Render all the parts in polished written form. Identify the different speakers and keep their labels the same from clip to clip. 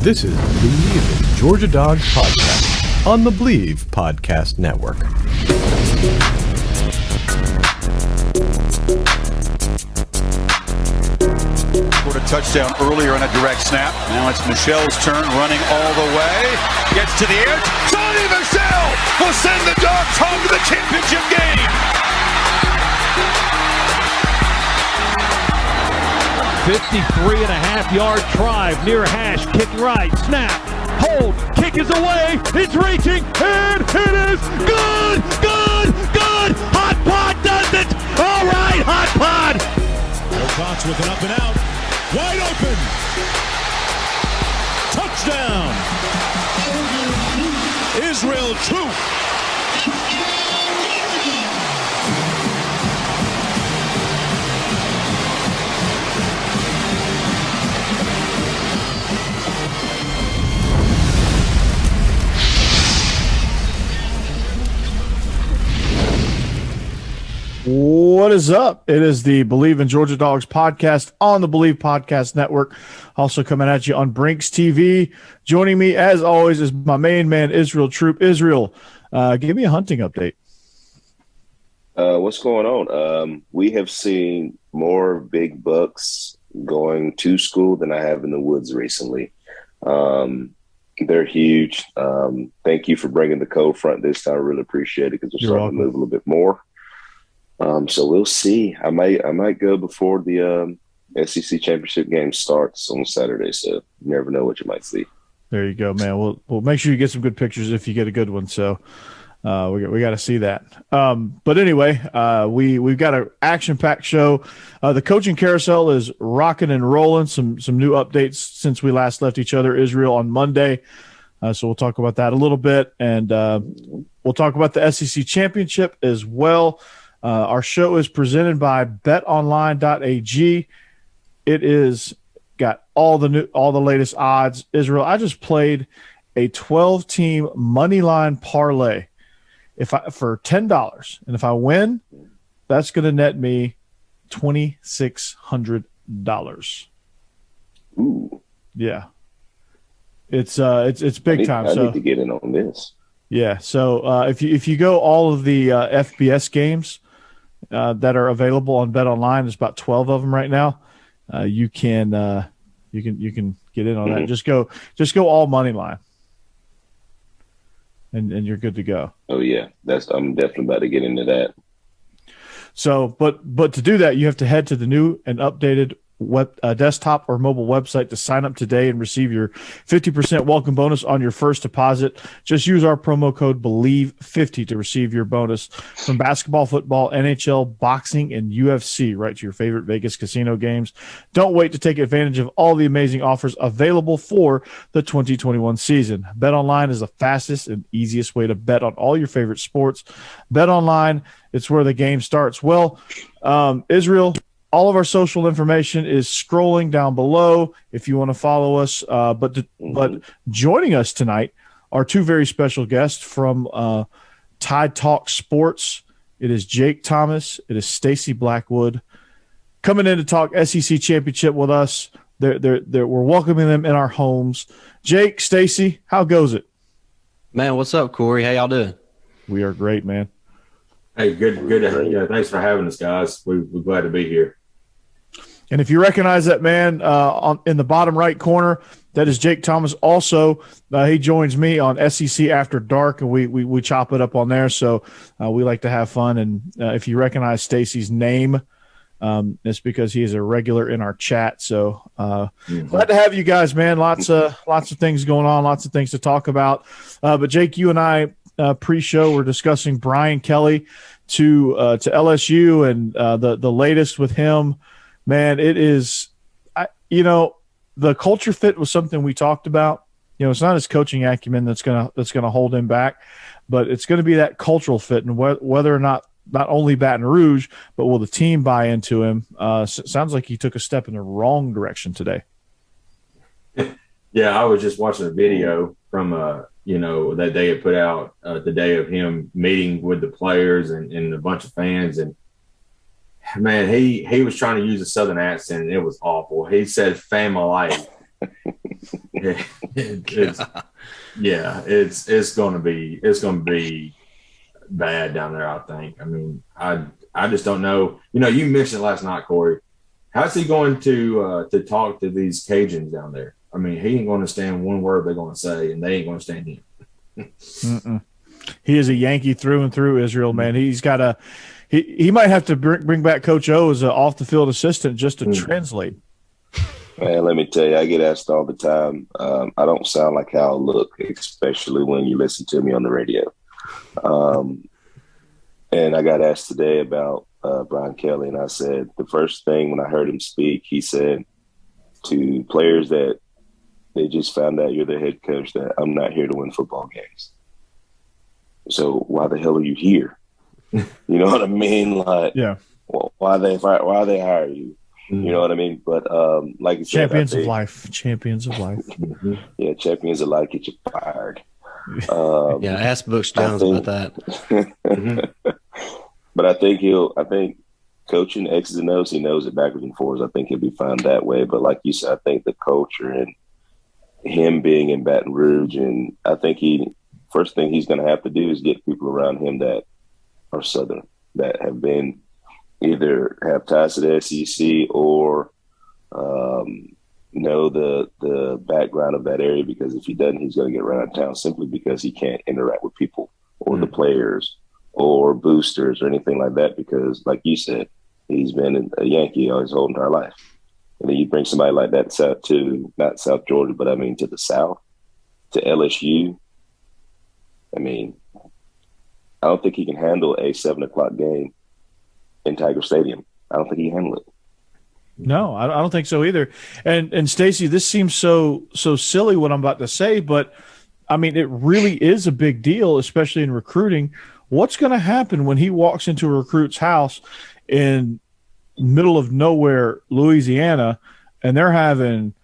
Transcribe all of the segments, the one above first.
Speaker 1: This is Believe in Georgia Dogs Podcast on the Believe Podcast Network.
Speaker 2: Scored a touchdown earlier on a direct snap. Now it's Michelle's turn, running all the way. Gets to the edge. Sonny Michelle will send the Dogs home to the championship game.
Speaker 3: 53.5-yard drive near hash, kick right, snap, hold, kick is away, it's reaching, and it is good, good, good. Hot Pod does it. All right, Hot Pod.
Speaker 4: Fox with an up and out, wide open. Touchdown. Israel Troop.
Speaker 5: What is up? It is the Believe in Georgia Dogs podcast on the Believe Podcast Network. Also coming at you on Brinks TV. Joining me, as always, is my main man, Israel Troop. Israel, give me a hunting update.
Speaker 6: What's going on? We have seen more big bucks going to school than I have in the woods recently. They're huge. Thank you for bringing the cold front this time. I really appreciate it because we're starting to move a little bit more. So we'll see. I might go before the SEC championship game starts on Saturday. So you never know what you might see.
Speaker 5: There you go, man. We'll make sure you get some good pictures if you get a good one. So we got to see that. But anyway, we've got an action-packed show. The coaching carousel is rocking and rolling. Some new updates since we last left each other, Israel, on Monday. So we'll talk about that a little bit, and we'll talk about the SEC championship as well. Our show is presented by betonline.ag. It is got all the latest odds. Israel, I just played a 12-team money line parlay for $10, and if I win, that's going to net me $2,600.
Speaker 6: Ooh,
Speaker 5: yeah, it's big time.
Speaker 6: I need to get in on this.
Speaker 5: Yeah, so if you go all of the FBS games that are available on BetOnline, there's about 12 of them right now. You can get in on that. Just go all money line, and you're good to go.
Speaker 6: Oh yeah, I'm definitely about to get into that.
Speaker 5: So, but to do that, you have to head to the new and updated desktop or mobile website to sign up today and receive your 50% welcome bonus on your first deposit. Just use our promo code BELIEVE50 to receive your bonus from basketball, football, NHL, boxing, and UFC, right to your favorite Vegas casino games. Don't wait to take advantage of all the amazing offers available for the 2021 season. BetOnline is the fastest and easiest way to bet on all your favorite sports. BetOnline, it's where the game starts. Well, Israel, all of our social information is scrolling down below if you want to follow us. But joining us tonight are two very special guests from Tide Talk Sports. It is Jake Thomas. It is Stacey Blackwood coming in to talk SEC championship with us. We're welcoming them in our homes. Jake, Stacey, how goes it?
Speaker 7: Man, what's up, Corey? How y'all doing?
Speaker 5: We are great, man.
Speaker 8: Hey, good. Yeah, thanks for having us, guys. We're glad to be here.
Speaker 5: And if you recognize that man in the bottom right corner, that is Jake Thomas. Also, he joins me on SEC After Dark, and we chop it up on there. So we like to have fun. And if you recognize Stacey's name, it's because he is a regular in our chat. So glad to have you guys, man. Lots of things going on, lots of things to talk about. But Jake, you and I pre-show were discussing Brian Kelly to LSU and the latest with him. Man, it is, the culture fit was something we talked about. It's not his coaching acumen that's gonna hold him back, but it's going to be that cultural fit and whether or not only Baton Rouge, but will the team buy into him? Sounds like he took a step in the wrong direction today.
Speaker 8: Yeah, I was just watching a video from that they had put out the day of him meeting with the players and a bunch of fans, and man, he was trying to use a Southern accent, and it was awful. He said "family," It's going to be bad down there. I think. I mean, I just don't know. You mentioned last night, Corey. How's he going to talk to these Cajuns down there? I mean, he ain't going to stand one word they're going to say, and they ain't going to stand him.
Speaker 5: He is a Yankee through and through, Israel, man. He's got a he might have to bring back Coach O as an off the field assistant just to translate.
Speaker 6: Man, let me tell you, I get asked all the time. I don't sound like how I look, especially when you listen to me on the radio. And I got asked today about Brian Kelly, and I said the first thing when I heard him speak, he said to players that they just found out you're the head coach that I'm not here to win football games. So why the hell are you here? You know what I mean? Like,
Speaker 5: yeah.
Speaker 6: Well, why they hire you? You know what I mean? But like you said,
Speaker 5: champions of life.
Speaker 6: Yeah, champions of life get you fired.
Speaker 7: Ask Butch Jones about that.
Speaker 6: But I think coaching X's and O's, he knows it backwards and forwards. I think he'll be fine that way. But like you said, I think the culture and him being in Baton Rouge, and I think first thing he's going to have to do is get people around him that are Southern, that have been either have ties to the SEC or know the background of that area, because if he doesn't, he's going to get run out of town simply because he can't interact with people or the players or boosters or anything like that, because like you said, he's been a Yankee his whole entire life. And then you bring somebody like that to not South Georgia, but I mean to the South, to LSU. I mean, I don't think he can handle a 7:00 game in Tiger Stadium. I don't think he can handle it.
Speaker 5: No, I don't think so either. And Stacey, this seems so silly what I'm about to say, but I mean, it really is a big deal, especially in recruiting. What's going to happen when he walks into a recruit's house in middle of nowhere, Louisiana, and they're having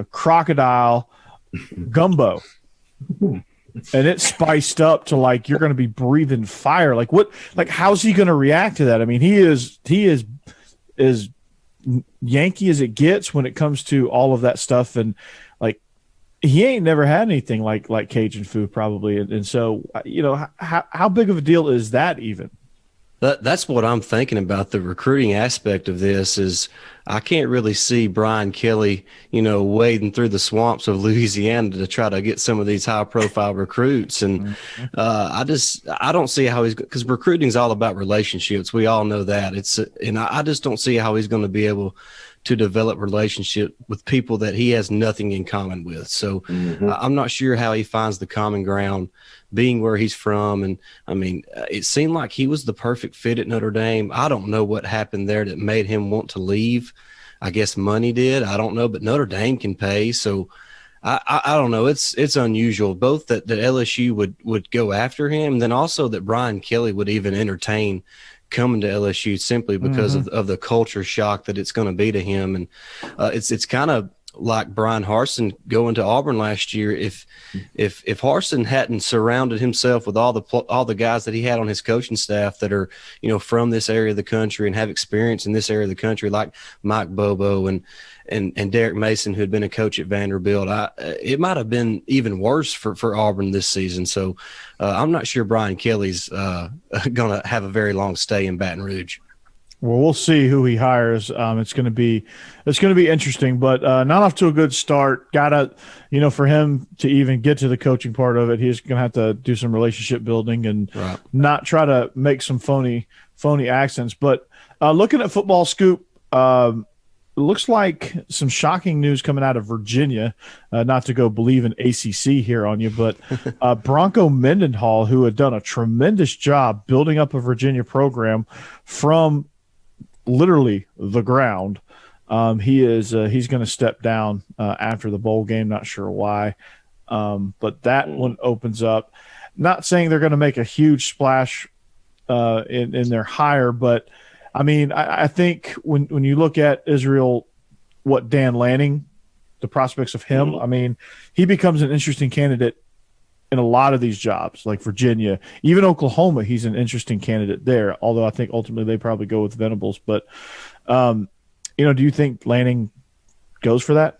Speaker 5: crocodile gumbo, and it's spiced up to like you're going to be breathing fire? Like what? Like how's he going to react to that? I mean, he is as Yankee as it gets when it comes to all of that stuff, and like he ain't never had anything like Cajun food probably, and so how big of a deal is that even?
Speaker 7: That's what I'm thinking about. The recruiting aspect of this is I can't really see Brian Kelly, wading through the swamps of Louisiana to try to get some of these high profile recruits. And I don't see how because recruiting is all about relationships. We all know that. And I just don't see how he's going to be able to develop relationship with people that he has nothing in common with. So I'm not sure how he finds the common ground being where he's from. And I mean, it seemed like he was the perfect fit at Notre Dame. I don't know what happened there that made him want to leave. I guess money did. I don't know, but Notre Dame can pay. So I don't know. It's unusual, both that LSU would go after him, and then also that Brian Kelly would even entertain coming to LSU simply because of the culture shock that it's going to be to him. And it's kind of like Brian Harsin going to Auburn last year. If Harsin hadn't surrounded himself with all the guys that he had on his coaching staff that are from this area of the country and have experience in this area of the country, like Mike Bobo and Derek Mason, who had been a coach at Vanderbilt, it might have been even worse for Auburn this season. So I'm not sure Brian Kelly's going to have a very long stay in Baton Rouge.
Speaker 5: Well, we'll see who he hires. It's going to be interesting, but not off to a good start. Gotta, for him to even get to the coaching part of it, he's going to have to do some relationship building and not try to make some phony accents. But looking at Football Scoop, it looks like some shocking news coming out of Virginia. Not to go believe in ACC here on you, but Bronco Mendenhall, who had done a tremendous job building up a Virginia program from literally the ground, he's going to step down after the bowl game. Not sure why, but that one opens up. Not saying they're going to make a huge splash in their hire, but I mean, I think when you look at Israel, what Dan Lanning, the prospects of him, I mean, he becomes an interesting candidate in a lot of these jobs, like Virginia, even Oklahoma. He's an interesting candidate there, although I think ultimately they probably go with Venables. But, do you think Lanning goes for that?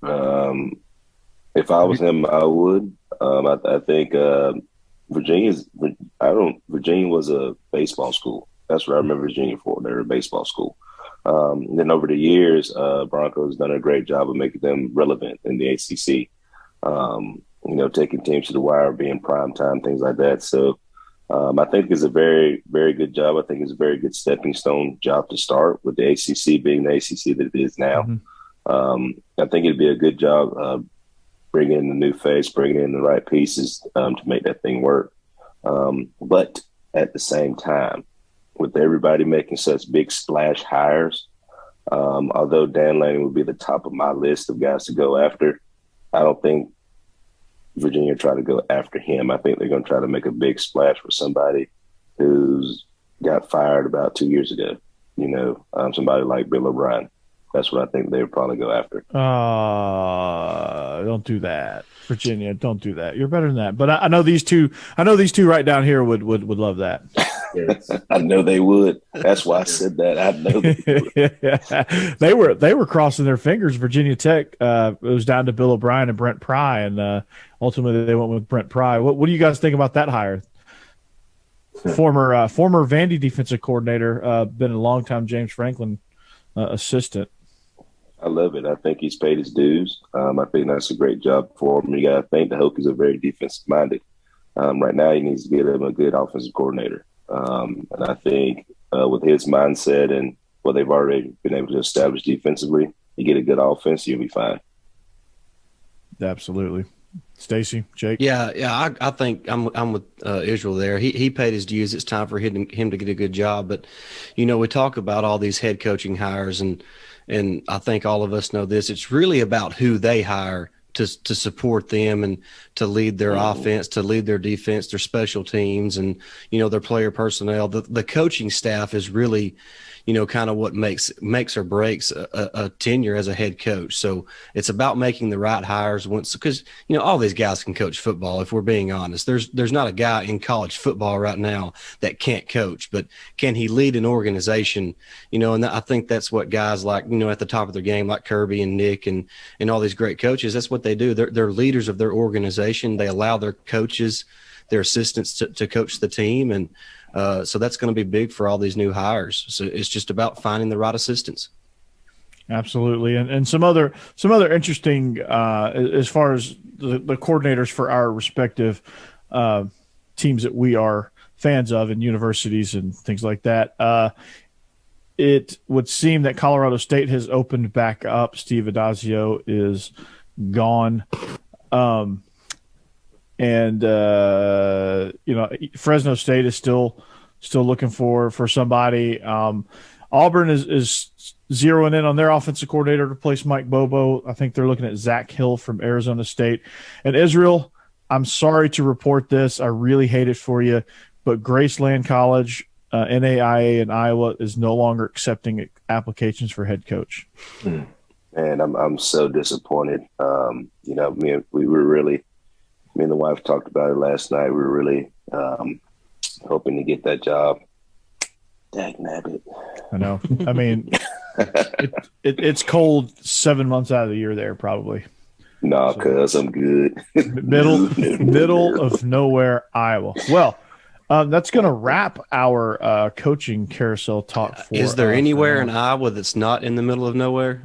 Speaker 6: If I was him, I would. I think Virginia was a baseball school. That's what I remember Virginia for. They were a baseball school. Then over the years, Broncos done a great job of making them relevant in the ACC. Taking teams to the wire, being prime time, things like that. So I think it's a very, very good job. I think it's a very good stepping stone job to start with the ACC being the ACC that it is now. I think it'd be a good job bringing in the new face, bringing in the right pieces to make that thing work. But at the same time, with everybody making such big splash hires, although Dan Lanning would be the top of my list of guys to go after, I don't think Virginia try to go after him. I think they're going to try to make a big splash for somebody who's got fired about 2 years ago. Somebody like Bill O'Brien. That's what I think they would probably go after.
Speaker 5: Don't do that, Virginia. Don't do that. You're better than that. But I know these two. I know these two right down here would love that.
Speaker 6: I know they would. That's why I said that. I know they would.
Speaker 5: They were crossing their fingers. Virginia Tech. It was down to Bill O'Brien and Brent Pry, and ultimately they went with Brent Pry. What do you guys think about that hire? Former Vandy defensive coordinator, been a longtime James Franklin assistant.
Speaker 6: I love it. I think he's paid his dues. I think that's a great job for him. You got to think the Hokies are very defensive minded. Right now, he needs to get him a good offensive coordinator. And I think with his mindset and what they've already been able to establish defensively, you get a good offense, you'll be fine. Absolutely.
Speaker 5: Stacey, Jake.
Speaker 7: Yeah. I think I'm with Israel there. He paid his dues. It's time for him to get a good job. But we talk about all these head coaching hires, and I think all of us know this. It's really about who they hire to support them and to lead their offense, to lead their defense, their special teams, and their player personnel. The coaching staff is really kind of what makes or breaks a tenure as a head coach. So it's about making the right hires because all these guys can coach football. If we're being honest, there's not a guy in college football right now that can't coach, but can he lead an organization? And I think that's what guys like at the top of their game, like Kirby and Nick and all these great coaches. That's what they do. They're leaders of their organization. They allow their coaches, their assistants to coach the team, and so that's going to be big for all these new hires. So it's just about finding the right assistants.
Speaker 5: Absolutely. And some other interesting as far as the coordinators for our respective teams that we are fans of and universities and things like that. It would seem that Colorado State has opened back up. Steve Adazio is gone. And Fresno State is still looking for somebody. Auburn is zeroing in on their offensive coordinator to replace Mike Bobo. I think they're looking at Zach Hill from Arizona State. And Israel, I'm sorry to report this. I really hate it for you, but Graceland College, NAIA in Iowa is no longer accepting applications for head coach.
Speaker 6: And I'm so disappointed. Me and the wife talked about it last night. We were really hoping to get that job. Dagnabbit.
Speaker 5: I know. I mean, it's cold 7 months out of the year there, probably.
Speaker 6: No, cuz I'm good.
Speaker 5: middle of nowhere, Iowa. Well, that's going to wrap our coaching carousel talk.
Speaker 7: Is there anywhere in Iowa that's not in the middle of nowhere?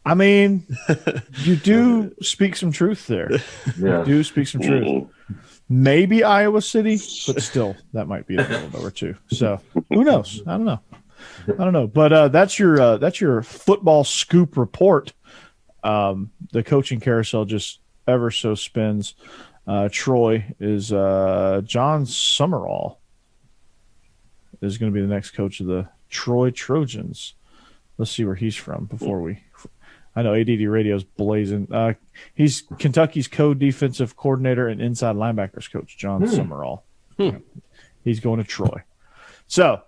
Speaker 5: I mean, you do speak some truth there.
Speaker 8: Yeah.
Speaker 5: You do speak some truth. Maybe Iowa City, but still, that might be in the middle of nowhere too. So who knows? I don't know. But that's your football scoop report. The coaching carousel just ever so spins. Troy is John Summerall is going to be the next coach of the Troy Trojans. Let's see where he's from before we. I know ADD Radio's blazing. He's Kentucky's co-defensive coordinator and inside linebackers coach, John Summerall. He's going to Troy. So,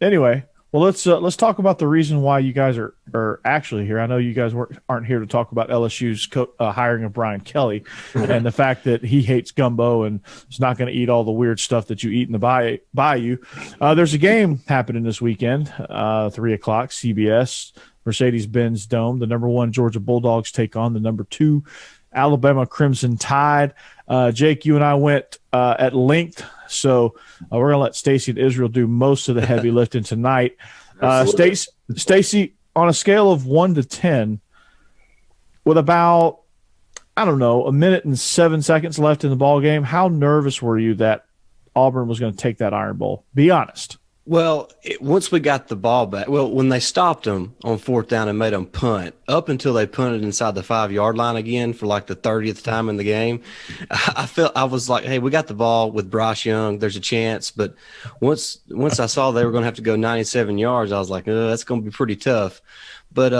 Speaker 5: anyway, well, let's talk about the reason why you guys are actually here. I know you guys aren't here to talk about LSU's hiring of Brian Kelly and the fact that he hates gumbo and is not going to eat all the weird stuff that you eat in the bayou. There's a game happening this weekend, 3:00 CBS. Mercedes-Benz Dome. The number 1 Georgia Bulldogs take on the number 2 Alabama Crimson Tide. Jake, you and I went at length, so we're going to let Stacey and Israel do most of the heavy lifting tonight. Stacey, on a scale of 1 to 10, with about, I don't know, a minute and 7 seconds left in the ball game, how nervous were you that Auburn was going to take that Iron Bowl? Be honest.
Speaker 7: Well, once we got the ball back, when they stopped them on 4th down and made them punt, up until they punted inside the 5-yard line again for like the 30th time in the game, I was like, hey, we got the ball with Bryce Young. There's a chance. But once I saw they were going to have to go 97 yards, I was like, that's going to be pretty tough. But,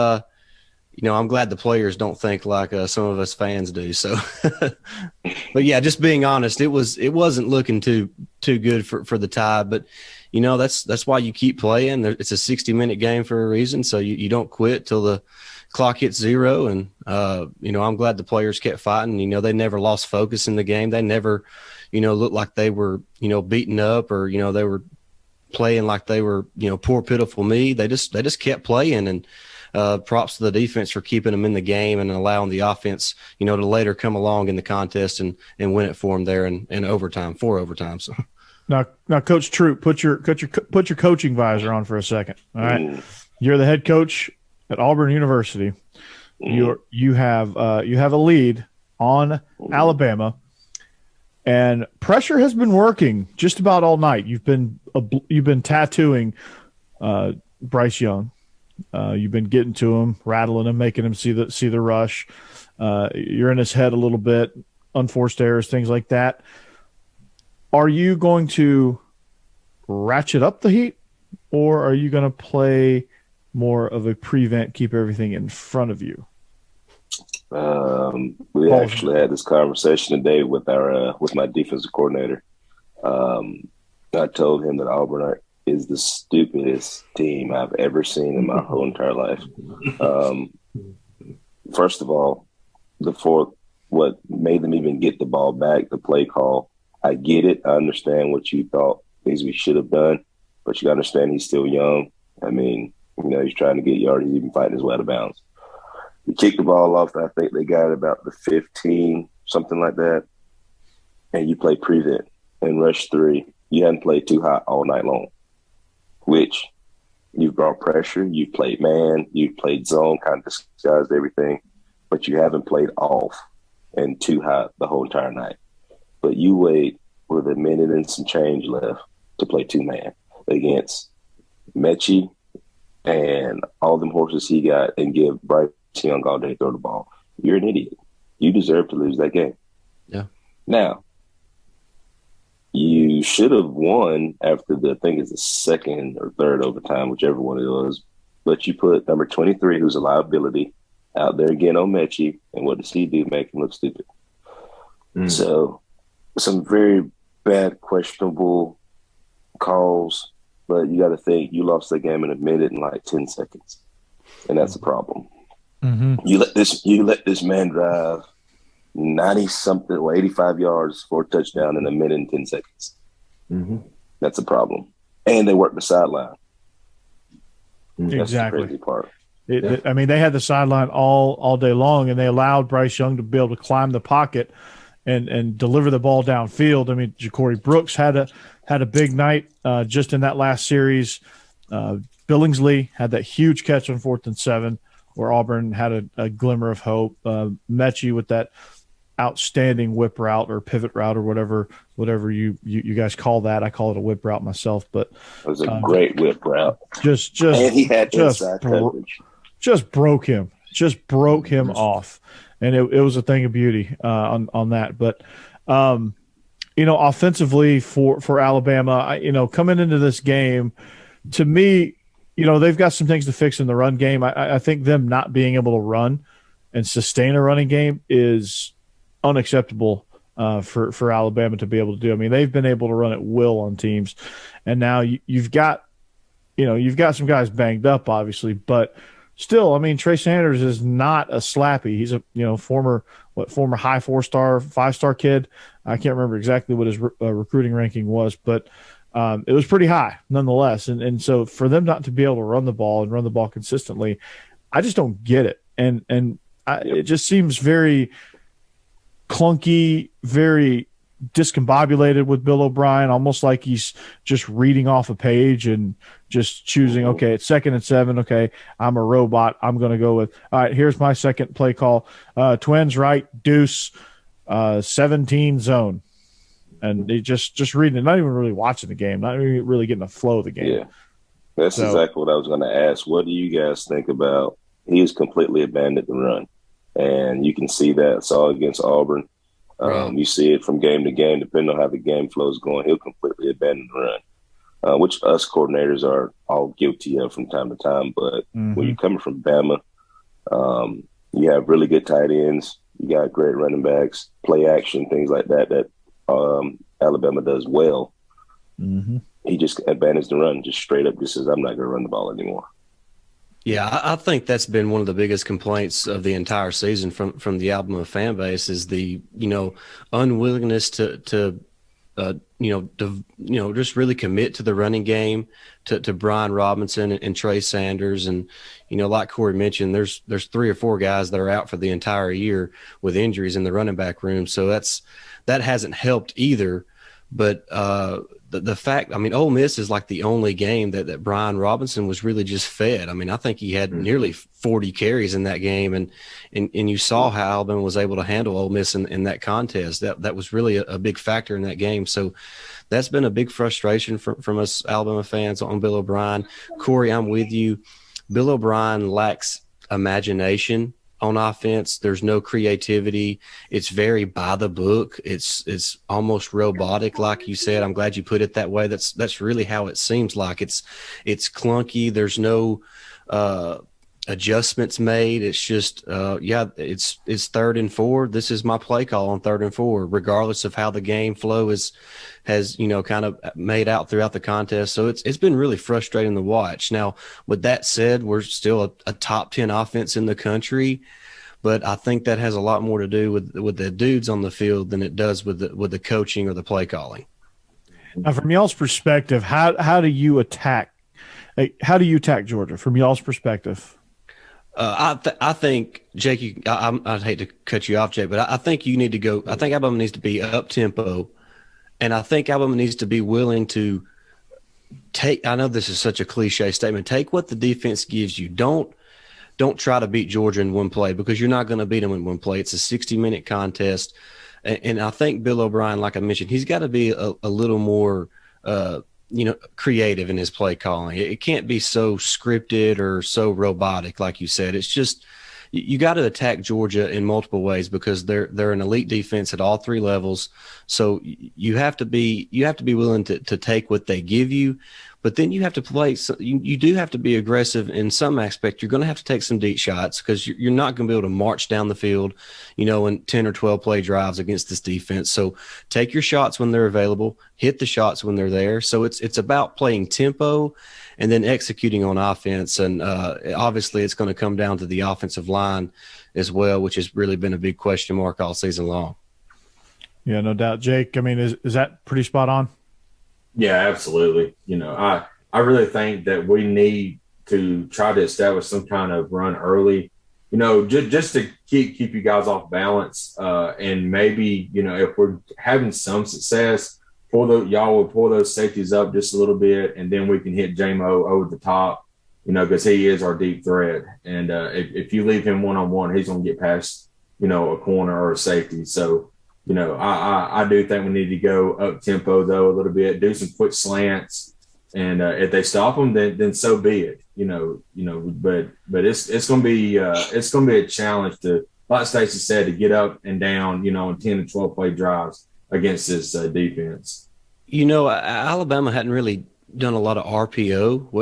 Speaker 7: I'm glad the players don't think like some of us fans do. So, but yeah, just being honest, it wasn't looking too good for the Tide, but that's why you keep playing. It's a 60-minute game for a reason. So you don't quit till the clock hits 0. And, I'm glad the players kept fighting. They never lost focus in the game. They never, looked like they were, beaten up or, they were playing like they were, poor, pitiful me. They just kept playing, and, props to the defense for keeping them in the game and allowing the offense, to later come along in the contest and win it for them there in overtime, 4 overtimes.
Speaker 5: Now, Coach Troop, put your coaching visor on for a second. All right, You're the head coach at Auburn University. You have a lead on Alabama, and pressure has been working just about all night. You've been tattooing Bryce Young. You've been getting to him, rattling him, making him see the rush. You're in his head a little bit, unforced errors, things like that. Are you going to ratchet up the heat, or are you going to play more of a prevent, keep everything in front of you?
Speaker 6: We actually had this conversation today with my defensive coordinator. I told him that Auburn is the stupidest team I've ever seen in my whole entire life. First of all, what made them even get the ball back, the play call, I get it. I understand what you thought things we should have done, but you got to understand he's still young. I mean, he's trying to get yards, even fighting his way out of bounds. We kicked the ball off. I think they got about the 15, something like that. And you play prevent and rush 3. You hadn't played too hot all night long, which you've brought pressure. You've played man. You've played zone, kind of disguised everything, but you haven't played off and too hot the whole entire night. But you wait with a minute and some change left to play 2-man against Mechie and all them horses he got and give Bryce Young all day throw the ball. You're an idiot. You deserve to lose that game.
Speaker 7: Yeah.
Speaker 6: Now, you should have won after I think it's the 2nd or 3rd overtime, whichever one it was. But you put number 23, who's a liability, out there again on Mechie, and what does he do? Make him look stupid. So some very bad, questionable calls, but you got to think you lost that game in a minute and like 10 seconds, and that's a problem. Mm-hmm. You let this man drive 90-something or 85 yards for a touchdown in a minute and 10 seconds. Mm-hmm. That's a problem, and they worked the sideline. That's
Speaker 5: exactly
Speaker 6: the crazy part.
Speaker 5: I mean, they had the sideline all day long, and they allowed Bryce Young to be able to climb the pocket and deliver the ball downfield. I mean, Ja'Cory Brooks had a big night just in that last series. Billingsley had that huge catch on 4th and 7 where Auburn had a glimmer of hope. Mechie with that outstanding whip route or pivot route or whatever you guys call that. I call it a whip route myself, but
Speaker 6: it was a great whip route.
Speaker 5: Just
Speaker 6: and he had inside coverage.
Speaker 5: Just broke him off. And it was a thing of beauty on that. But, offensively for Alabama, coming into this game, to me, they've got some things to fix in the run game. I think them not being able to run and sustain a running game is unacceptable for Alabama to be able to do. I mean, they've been able to run at will on teams. And now you've got some guys banged up, obviously, but – still, I mean, Trey Sanders is not a slappy. He's a former high 4-star, 5-star kid. I can't remember exactly what his recruiting ranking was, but it was pretty high nonetheless. And so for them not to be able to run the ball and run the ball consistently, I just don't get it. It just seems very clunky, very discombobulated with Bill O'Brien, almost like he's just reading off a page and just choosing, okay, it's 2nd and 7. Okay, I'm a robot. I'm going to go with, all right, here's my second play call. Twins right, deuce, 17 zone. And they just reading it, not even really watching the game, not even really getting the flow of the game.
Speaker 6: Yeah, that's exactly what I was going to ask. What do you guys think about? He has completely abandoned the run, and you can see that. It's all against Auburn. You see it from game to game, depending on how the game flow is going. He'll completely abandon the run, which us coordinators are all guilty of from time to time. But when you're coming from Bama, you have really good tight ends. You got great running backs, play action, things like that Alabama does well. He just abandons the run, just straight up just says, I'm not going to run the ball anymore.
Speaker 7: Yeah, I think that's been one of the biggest complaints of the entire season from the Alabama fan base is the, unwillingness to just really commit to the running game, to Brian Robinson and Trey Sanders. And, like Corey mentioned, there's 3 or 4 guys that are out for the entire year with injuries in the running back room. So that hasn't helped either. But the fact, Ole Miss is like the only game that Brian Robinson was really just fed. I think he had nearly 40 carries in that game, and you saw how Alabama was able to handle Ole Miss in that contest. That was really a big factor in that game. So that's been a big frustration from us Alabama fans on Bill O'Brien. Corey, I'm with you. Bill O'Brien lacks imagination on offense. There's no creativity. It's very by the book. It's almost robotic, like you said. I'm glad you put it that way. That's really how it seems like. It's clunky. There's no adjustments made. It's just it's 3rd and 4. This is my play call on 3rd and 4, regardless of how the game flow has kind of made out throughout the contest. So it's been really frustrating to watch. Now, with that said, we're still a top 10 offense in the country, but I think that has a lot more to do with the dudes on the field than it does with the coaching or the play calling.
Speaker 5: Now, from y'all's perspective, how do you attack Georgia from y'all's perspective?
Speaker 7: I think, Jake, I'd hate to cut you off, Jake, but I think you need to go. I think Alabama needs to be up tempo, and I think Alabama needs to be willing to take. I know this is such a cliche statement. Take what the defense gives you. Don't try to beat Georgia in one play, because you're not going to beat them in one play. It's a 60-minute contest, and I think Bill O'Brien, like I mentioned, he's got to be a little more creative in his play calling. It can't be so scripted or so robotic, like you said. It's just you got to attack Georgia in multiple ways, because they're an elite defense at all 3 levels. So you have to be willing to take what they give you, but then you have to play. You do have to be aggressive in some aspect. You're going to have to take some deep shots, because you're not going to be able to march down the field, in 10 or 12 play drives against this defense. So take your shots when they're available, hit the shots when they're there. So it's about playing tempo and then executing on offense. And obviously it's going to come down to the offensive line as well, which has really been a big question mark all season long. Yeah, no doubt. Jake, is that pretty spot on?
Speaker 8: Yeah, absolutely. I really think that we need to try to establish some kind of run early, just to keep you guys off balance. And maybe, if we're having some success, y'all will pull those safeties up just a little bit, and then we can hit J-Mo over the top, because he is our deep threat. And if you leave him one-on-one, he's going to get past, a corner or a safety. So, I do think we need to go up tempo though a little bit, do some quick slants, and if they stop them, then so be it. But it's going to be a challenge to, like Stacey said, to get up and down, in 10 and 12 play drives against this defense.
Speaker 7: Alabama hadn't really done a lot of RPO,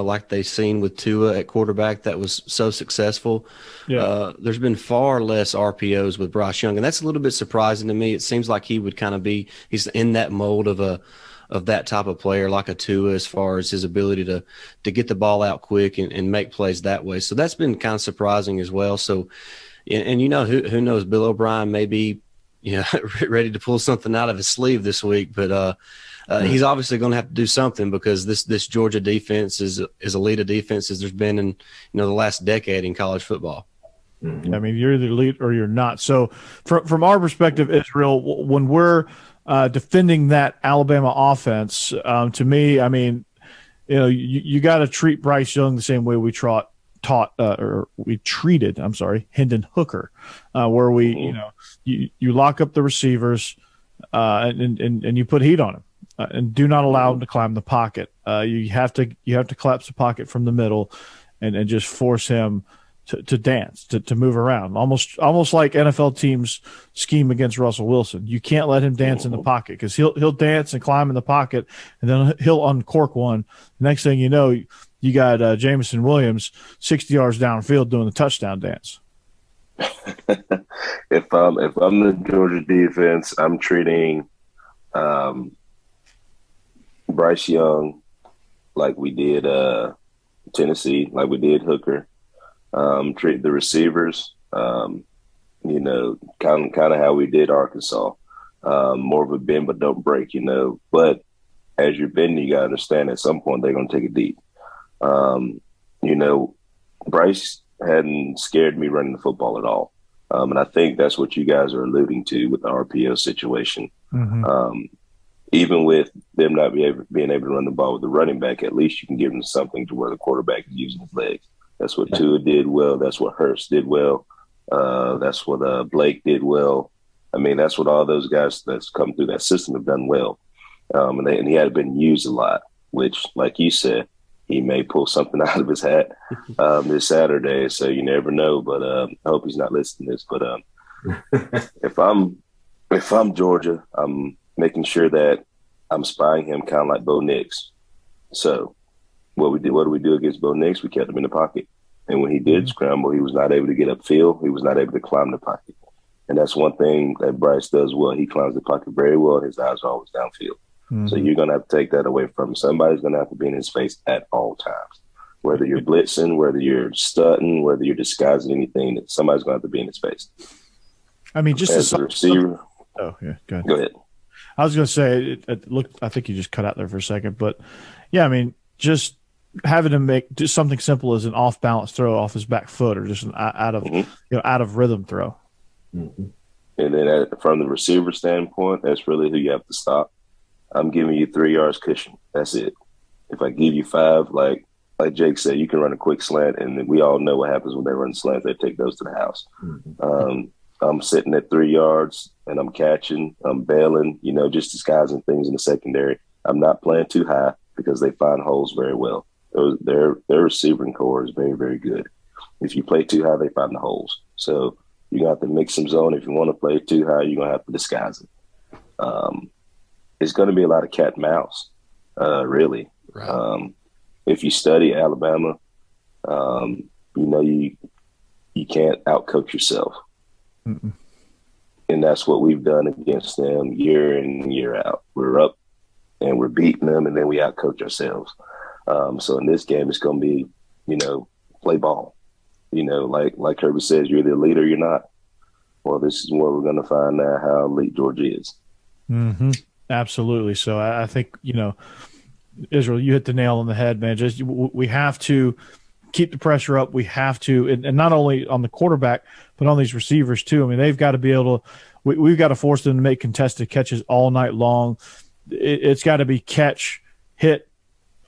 Speaker 7: like they've seen with Tua at quarterback that was so successful. Yeah. There's been far less RPOs with Bryce Young, and that's a little bit surprising to me. It seems like he would kind of he's in that mold of that type of player, like a Tua, as far as his ability to get the ball out quick and make plays that way. So that's been kind of surprising as well. So, and who knows, Bill O'Brien may be, ready to pull something out of his sleeve this week. But he's obviously going to have to do something because this Georgia defense is elite of defense as there's been in the last decade in college football.
Speaker 5: Mm-hmm. I mean, you're either elite or you're not. So from our perspective, Israel, when we're defending that Alabama offense, to me, I mean, you got to treat Bryce Young the same way we treated Hendon Hooker, where we, you lock up the receivers and you put heat on him and do not allow him to climb the pocket. You have to collapse the pocket from the middle and just force him to dance, to move around, almost like NFL teams scheme against Russell Wilson. You can't let him dance in the pocket because he'll dance and climb in the pocket, and then he'll uncork one. Next thing you know, you got Jameson Williams 60 yards downfield doing the touchdown dance.
Speaker 6: If I'm the Georgia defense, I'm treating Bryce Young like we did Tennessee, like we did Hooker. Treat the receivers, kind of how we did Arkansas. More of a bend but don't break, But as you're bending, you got to understand at some point they're going to take it deep. Bryce hadn't scared me running the football at all. And I think that's what you guys are alluding to with the RPO situation. Mm-hmm. Even with them not being able to run the ball with the running back, at least you can give them something to where the quarterback is using his legs. That's what Tua did well. That's what Hurst did well. That's what Blake did well. I mean, that's what all those guys that's come through that system have done well. And he had been used a lot, which, like you said, he may pull something out of his hat this Saturday. So you never know. But I hope he's not listening to this. But if I'm Georgia, I'm making sure that I'm spying him kind of like Bo Nix. So what do we do against Bo Nix? We kept him in the pocket. And when he did scramble, he was not able to get upfield. He was not able to climb the pocket. And that's one thing that Bryce does well. He climbs the pocket very well. His eyes are always downfield. Mm-hmm. So you're going to have to take that away from him. Somebody's going to have to be in his face at all times. Whether you're blitzing, whether you're stunting, whether you're disguising anything, somebody's going to have to be in his face.
Speaker 5: I mean, just
Speaker 6: as a receiver.
Speaker 5: Oh, yeah. Go
Speaker 6: ahead.
Speaker 5: I was going to say, I think you just cut out there for a second. But, yeah, I mean, just having him make just something simple as an off-balance throw off his back foot or just an out of rhythm throw.
Speaker 6: Mm-hmm. And then from the receiver standpoint, that's really who you have to stop. I'm giving you 3 yards cushion. That's it. If I give you 5, like Jake said, you can run a quick slant, and we all know what happens when they run slants. They take those to the house. Mm-hmm. I'm sitting at 3 yards, and I'm catching. I'm bailing, just disguising things in the secondary. I'm not playing too high because they find holes very well. Their receiving core is very, very good. If you play too high, they find the holes. So you're going to have to mix some zone. If you want to play too high, you're going to have to disguise it. It's going to be a lot of cat and mouse, really. Right. If you study Alabama, you can't outcoach yourself. Mm-mm. And that's what we've done against them year in and year out. We're up and we're beating them, and then we outcoach ourselves. So in this game, it's going to be, play ball. Like Kirby says, you're either elite or you're not. Well, this is where we're going to find out how elite Georgia is.
Speaker 5: Mm-hmm. Absolutely. So I think, Israel, you hit the nail on the head, man. Just we have to keep the pressure up. We have to, and not only on the quarterback, but on these receivers too. I mean, they've got to be able to. We've got to force them to make contested catches all night long. It's got to be catch, hit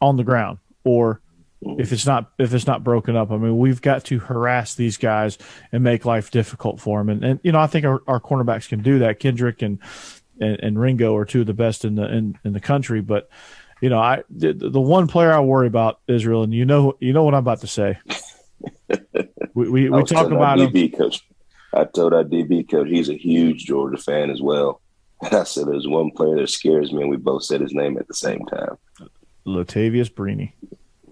Speaker 5: on the ground, or if it's not broken up. I mean, we've got to harass these guys and make life difficult for them. And I think our cornerbacks can do that. Kendrick and Ringo are two of the best in the country, but. The one player I worry about, Israel, and you know what I'm about to say. We talk about him.
Speaker 6: DB coach. I told our DB coach he's a huge Georgia fan as well. And I said there's one player that scares me, and we both said his name at the same time.
Speaker 5: Latavius Brini.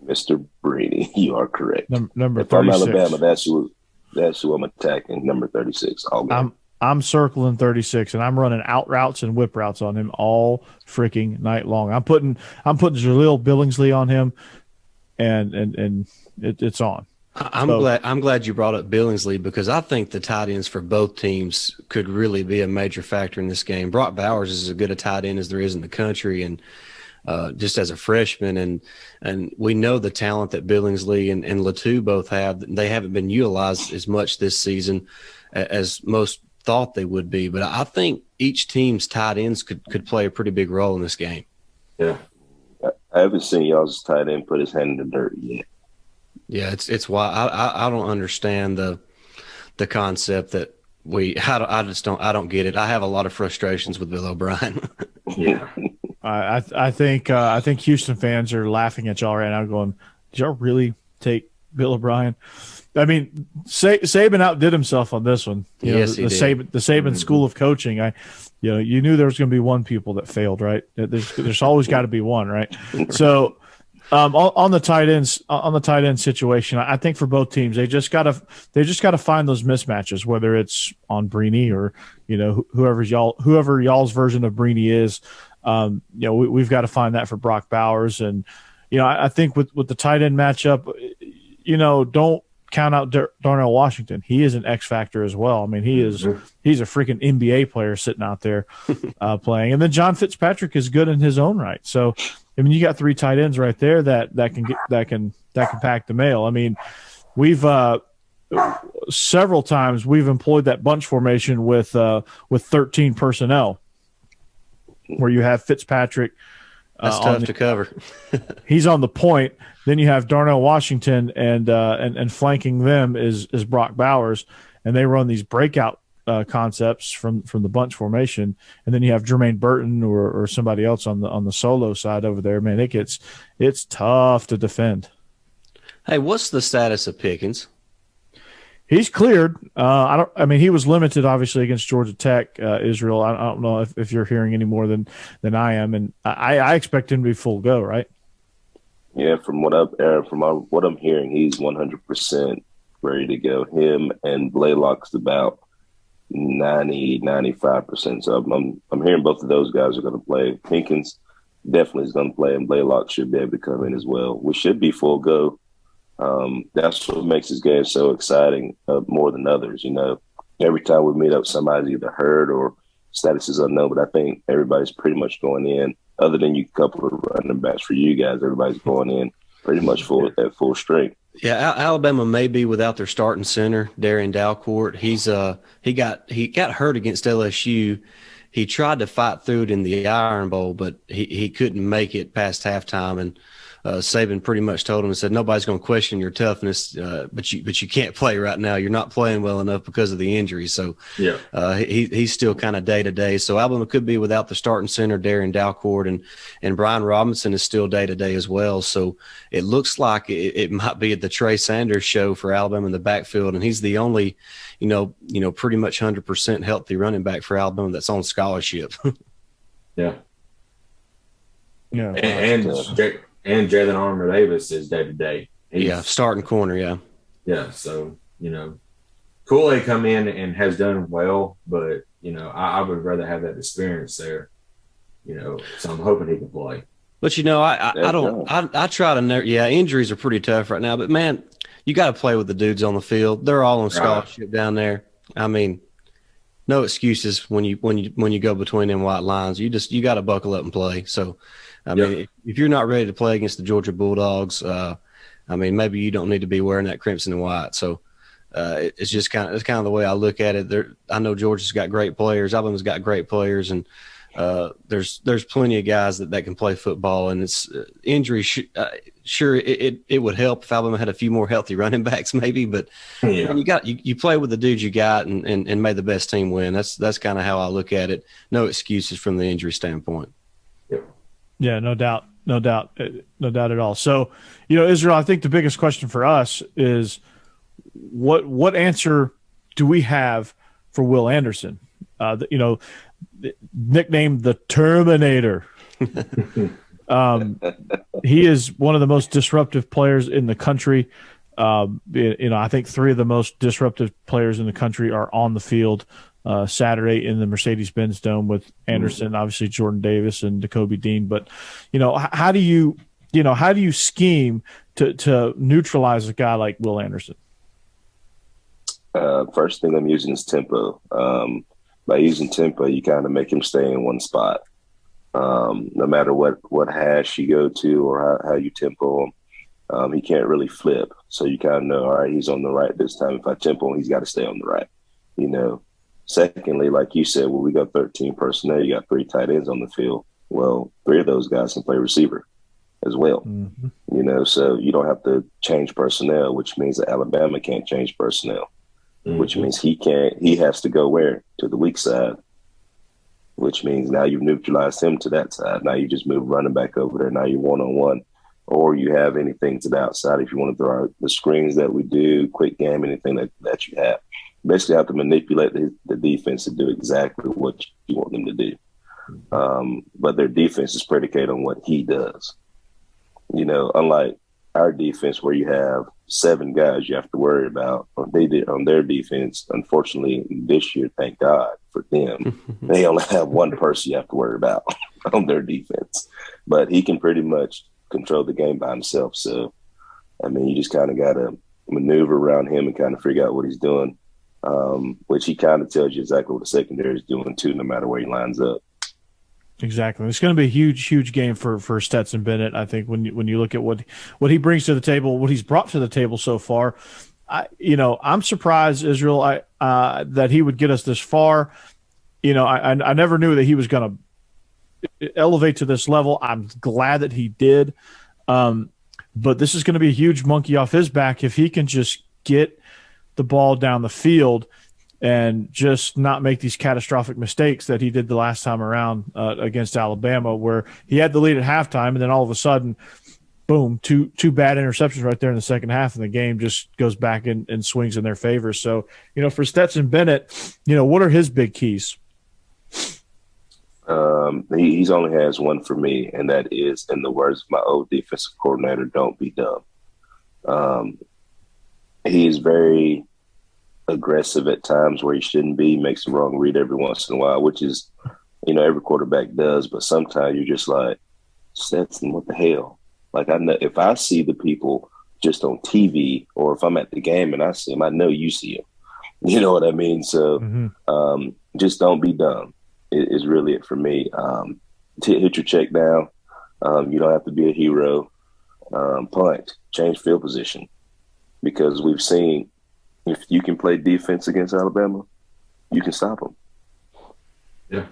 Speaker 6: Mr. Brini, you are correct.
Speaker 5: Number
Speaker 6: if
Speaker 5: 36.
Speaker 6: I'm Alabama, that's who I'm attacking. Number 36.
Speaker 5: I'm circling 36, and I'm running out routes and whip routes on him all freaking night long. I'm putting Jaleel Billingsley on him, and it's on.
Speaker 7: I'm glad you brought up Billingsley, because I think the tight ends for both teams could really be a major factor in this game. Brock Bowers is as good a tight end as there is in the country, and just as a freshman, and we know the talent that Billingsley and Latu both have. They haven't been utilized as much this season as most thought they would be, but I think each team's tight ends could play a pretty big role in this game.
Speaker 8: Yeah,
Speaker 6: I haven't seen y'all's tight end put his hand in the dirt yet.
Speaker 7: Yeah, it's why I don't understand the concept that I don't get it. I have a lot of frustrations with Bill O'Brien.
Speaker 8: yeah.
Speaker 5: I think Houston fans are laughing at y'all right now, going, "Did y'all really take Bill O'Brien?" I mean, Saban outdid himself on this one.
Speaker 7: Yes, he did.
Speaker 5: The Saban school of coaching. You knew there was going to be one people that failed, right? There's always got to be one, right? So, on the tight end situation, I think for both teams, they just gotta find those mismatches, whether it's on Breeny or whoever y'all's version of Breeny is. We've got to find that for Brock Bowers, and I think with the tight end matchup, don't count out Darnell Washington. He is an X factor as well. I mean, he's a freaking NBA player sitting out there playing, and then John Fitzpatrick is good in his own right. So, I mean, you got three tight ends right there that can pack the mail. I mean, we've several times we've employed that bunch formation with 13 personnel, where you have Fitzpatrick.
Speaker 7: That's tough to cover.
Speaker 5: He's on the point. Then you have Darnell Washington, and flanking them is Brock Bowers, and they run these breakout concepts from the bunch formation. And then you have Jermaine Burton or somebody else on the solo side over there. Man, it's tough to defend.
Speaker 7: Hey, what's the status of Pickens?
Speaker 5: He's cleared. He was limited obviously against Georgia Tech, Israel. I don't know if you're hearing any more than I am, and I expect him to be full go, right?
Speaker 6: Yeah, from what I'm hearing, he's 100% ready to go. Him and Blaylock's about 95%. So I'm hearing both of those guys are going to play. Pickens definitely is going to play, and Blaylock should be able to come in as well. We should be full go. That's what makes this game so exciting, more than others. Every time we meet up, somebody's either hurt or status is unknown, but I think everybody's pretty much going in, other than you couple of running backs for you guys, everybody's going in pretty much at full strength.
Speaker 7: Yeah, Alabama may be without their starting center, Darian Dalcourt. He got hurt against LSU. He tried to fight through it in the Iron Bowl, but he couldn't make it past halftime, and Saban pretty much told him and said, nobody's going to question your toughness, but you can't play right now. You're not playing well enough because of the injury. So
Speaker 8: yeah,
Speaker 7: he's still kind of day to day. So Alabama could be without the starting center, Darian Dalcourt, and Brian Robinson is still day to day as well. So it looks like it might be the Trey Sanders show for Alabama in the backfield, and he's the only, pretty much 100% healthy running back for Alabama that's on scholarship.
Speaker 8: yeah,
Speaker 5: yeah,
Speaker 8: and Jalen Armour Davis is day to day.
Speaker 7: Yeah, starting corner. Yeah.
Speaker 8: Yeah. So, Kool-Aid come in and has done well, but, I would rather have that experience there, so I'm hoping he can play.
Speaker 7: But, I try to injuries are pretty tough right now, but man, you got to play with the dudes on the field. They're all on scholarship down there. I mean, no excuses when you go between them white lines. You got to buckle up and play. So, I mean, if you're not ready to play against the Georgia Bulldogs, maybe you don't need to be wearing that crimson and white. So it's kind of the way I look at it. I know Georgia's got great players, Alabama's got great players, and there's plenty of guys that can play football. And it's injury. Sure, it would help if Alabama had a few more healthy running backs, maybe. But you play with the dudes you got, and may the best team win. That's kind of how I look at it. No excuses from the injury standpoint.
Speaker 5: Yeah, no doubt at all. So, Israel, I think the biggest question for us is what answer do we have for Will Anderson? Nicknamed the Terminator. He is one of the most disruptive players in the country. I think three of the most disruptive players in the country are on the field Saturday in the Mercedes-Benz Dome with Anderson, obviously Jordan Davis and Jacoby Dean. But, how do you scheme to neutralize a guy like Will Anderson?
Speaker 6: First thing I'm using is tempo. By using tempo, you kind of make him stay in one spot. No matter what hash you go to or how you tempo him, he can't really flip. So you kind of know, all right, he's on the right this time. If I tempo him, he's got to stay on the right, you know. Secondly, like you said, well, we got 13 personnel. You got 3 tight ends on the field. Well, 3 of those guys can play receiver as well, you know. So you don't have to change personnel, which means that Alabama can't change personnel, which means he has to go where? To the weak side, which means now you've neutralized him to that side. Now you just move running back over there. Now you're one-on-one, or you have anything to the outside if you want to throw out the screens that we do, quick game, anything that you have. Basically have to manipulate the defense to do exactly what you want them to do. But their defense is predicated on what he does. You know, unlike our defense where you have 7 guys you have to worry about, or they did on their defense. Unfortunately, this year, thank God for them, they only have 1 person you have to worry about on their defense. But he can pretty much control the game by himself. So, I mean, you just kind of got to maneuver around him and kind of figure out what he's doing. Which he kind of tells you exactly what the secondary is doing too, no matter where he lines up. Exactly.
Speaker 5: It's going to be a huge game for Stetson Bennett. I think when you look at what he brings to the table, what he's brought to the table so far, I'm surprised, Israel, that he would get us this far. You know, I never knew that he was going to elevate to this level. I'm glad that he did. But this is going to be a huge monkey off his back if he can just get the ball down the field and just not make these catastrophic mistakes that he did the last time around against Alabama, where he had the lead at halftime and then all of a sudden, boom, two bad interceptions right there in the second half, and the game just goes back and swings in their favor. So, you know, for Stetson Bennett, you know, what are his big keys?
Speaker 6: He's only has one for me, and that is, in the words of my old defensive coordinator, don't be dumb. He is very aggressive at times where he shouldn't be, makes the wrong read every once in a while, which is, you know, every quarterback does. But sometimes you're just like, Stetson, what the hell? Like, I know if I see the people just on TV, or if I'm at the game and I see him, I know you see him. You know what I mean? So just don't be dumb is really it for me. Hit your check down. You don't have to be a hero. Punt, change field position. Because we've seen if you can play defense against Alabama, you can stop them.
Speaker 8: Yeah.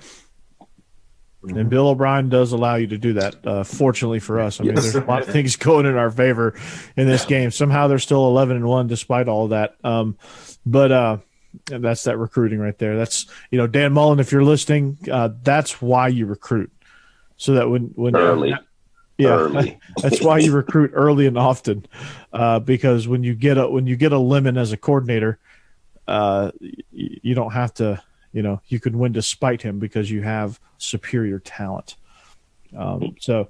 Speaker 5: And Bill O'Brien does allow you to do that. Fortunately for us, I mean, there's a lot of things going in our favor in this game. Somehow they're still 11-1 despite all of that. But that's that recruiting right there. That's, you know, Dan Mullen, if you're listening, that's why you recruit, so that when
Speaker 6: early. Early.
Speaker 5: That's why you recruit early and often, because when you get a lemon as a coordinator, you don't have to. You know, you can win despite him because you have superior talent. For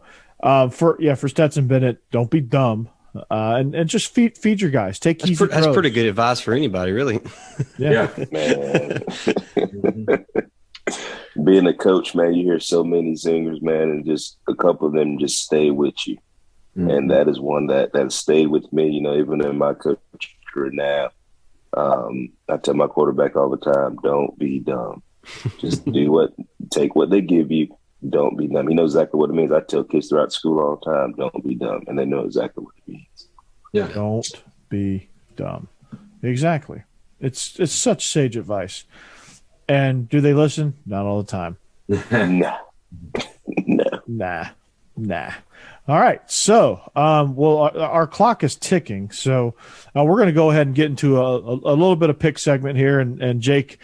Speaker 5: Stetson Bennett, don't be dumb, and just feed your guys. Take easy.
Speaker 7: That's pretty good advice for anybody, really.
Speaker 6: Yeah. Man. Being a coach, man, you hear so many zingers, man, and just a couple of them just stay with you. And that is one that stayed with me, you know, even in my coach career now. I tell my quarterback all the time, don't be dumb. Just take what they give you. Don't be dumb. He knows exactly what it means. I tell kids throughout school all the time, don't be dumb. And they know exactly what it means.
Speaker 8: Yeah.
Speaker 5: Don't be dumb. Exactly. It's such sage advice. And do they listen? Not all the time. Nah. All right. So, our clock is ticking. So we're going to go ahead and get into a little bit of pick segment here. And Jake,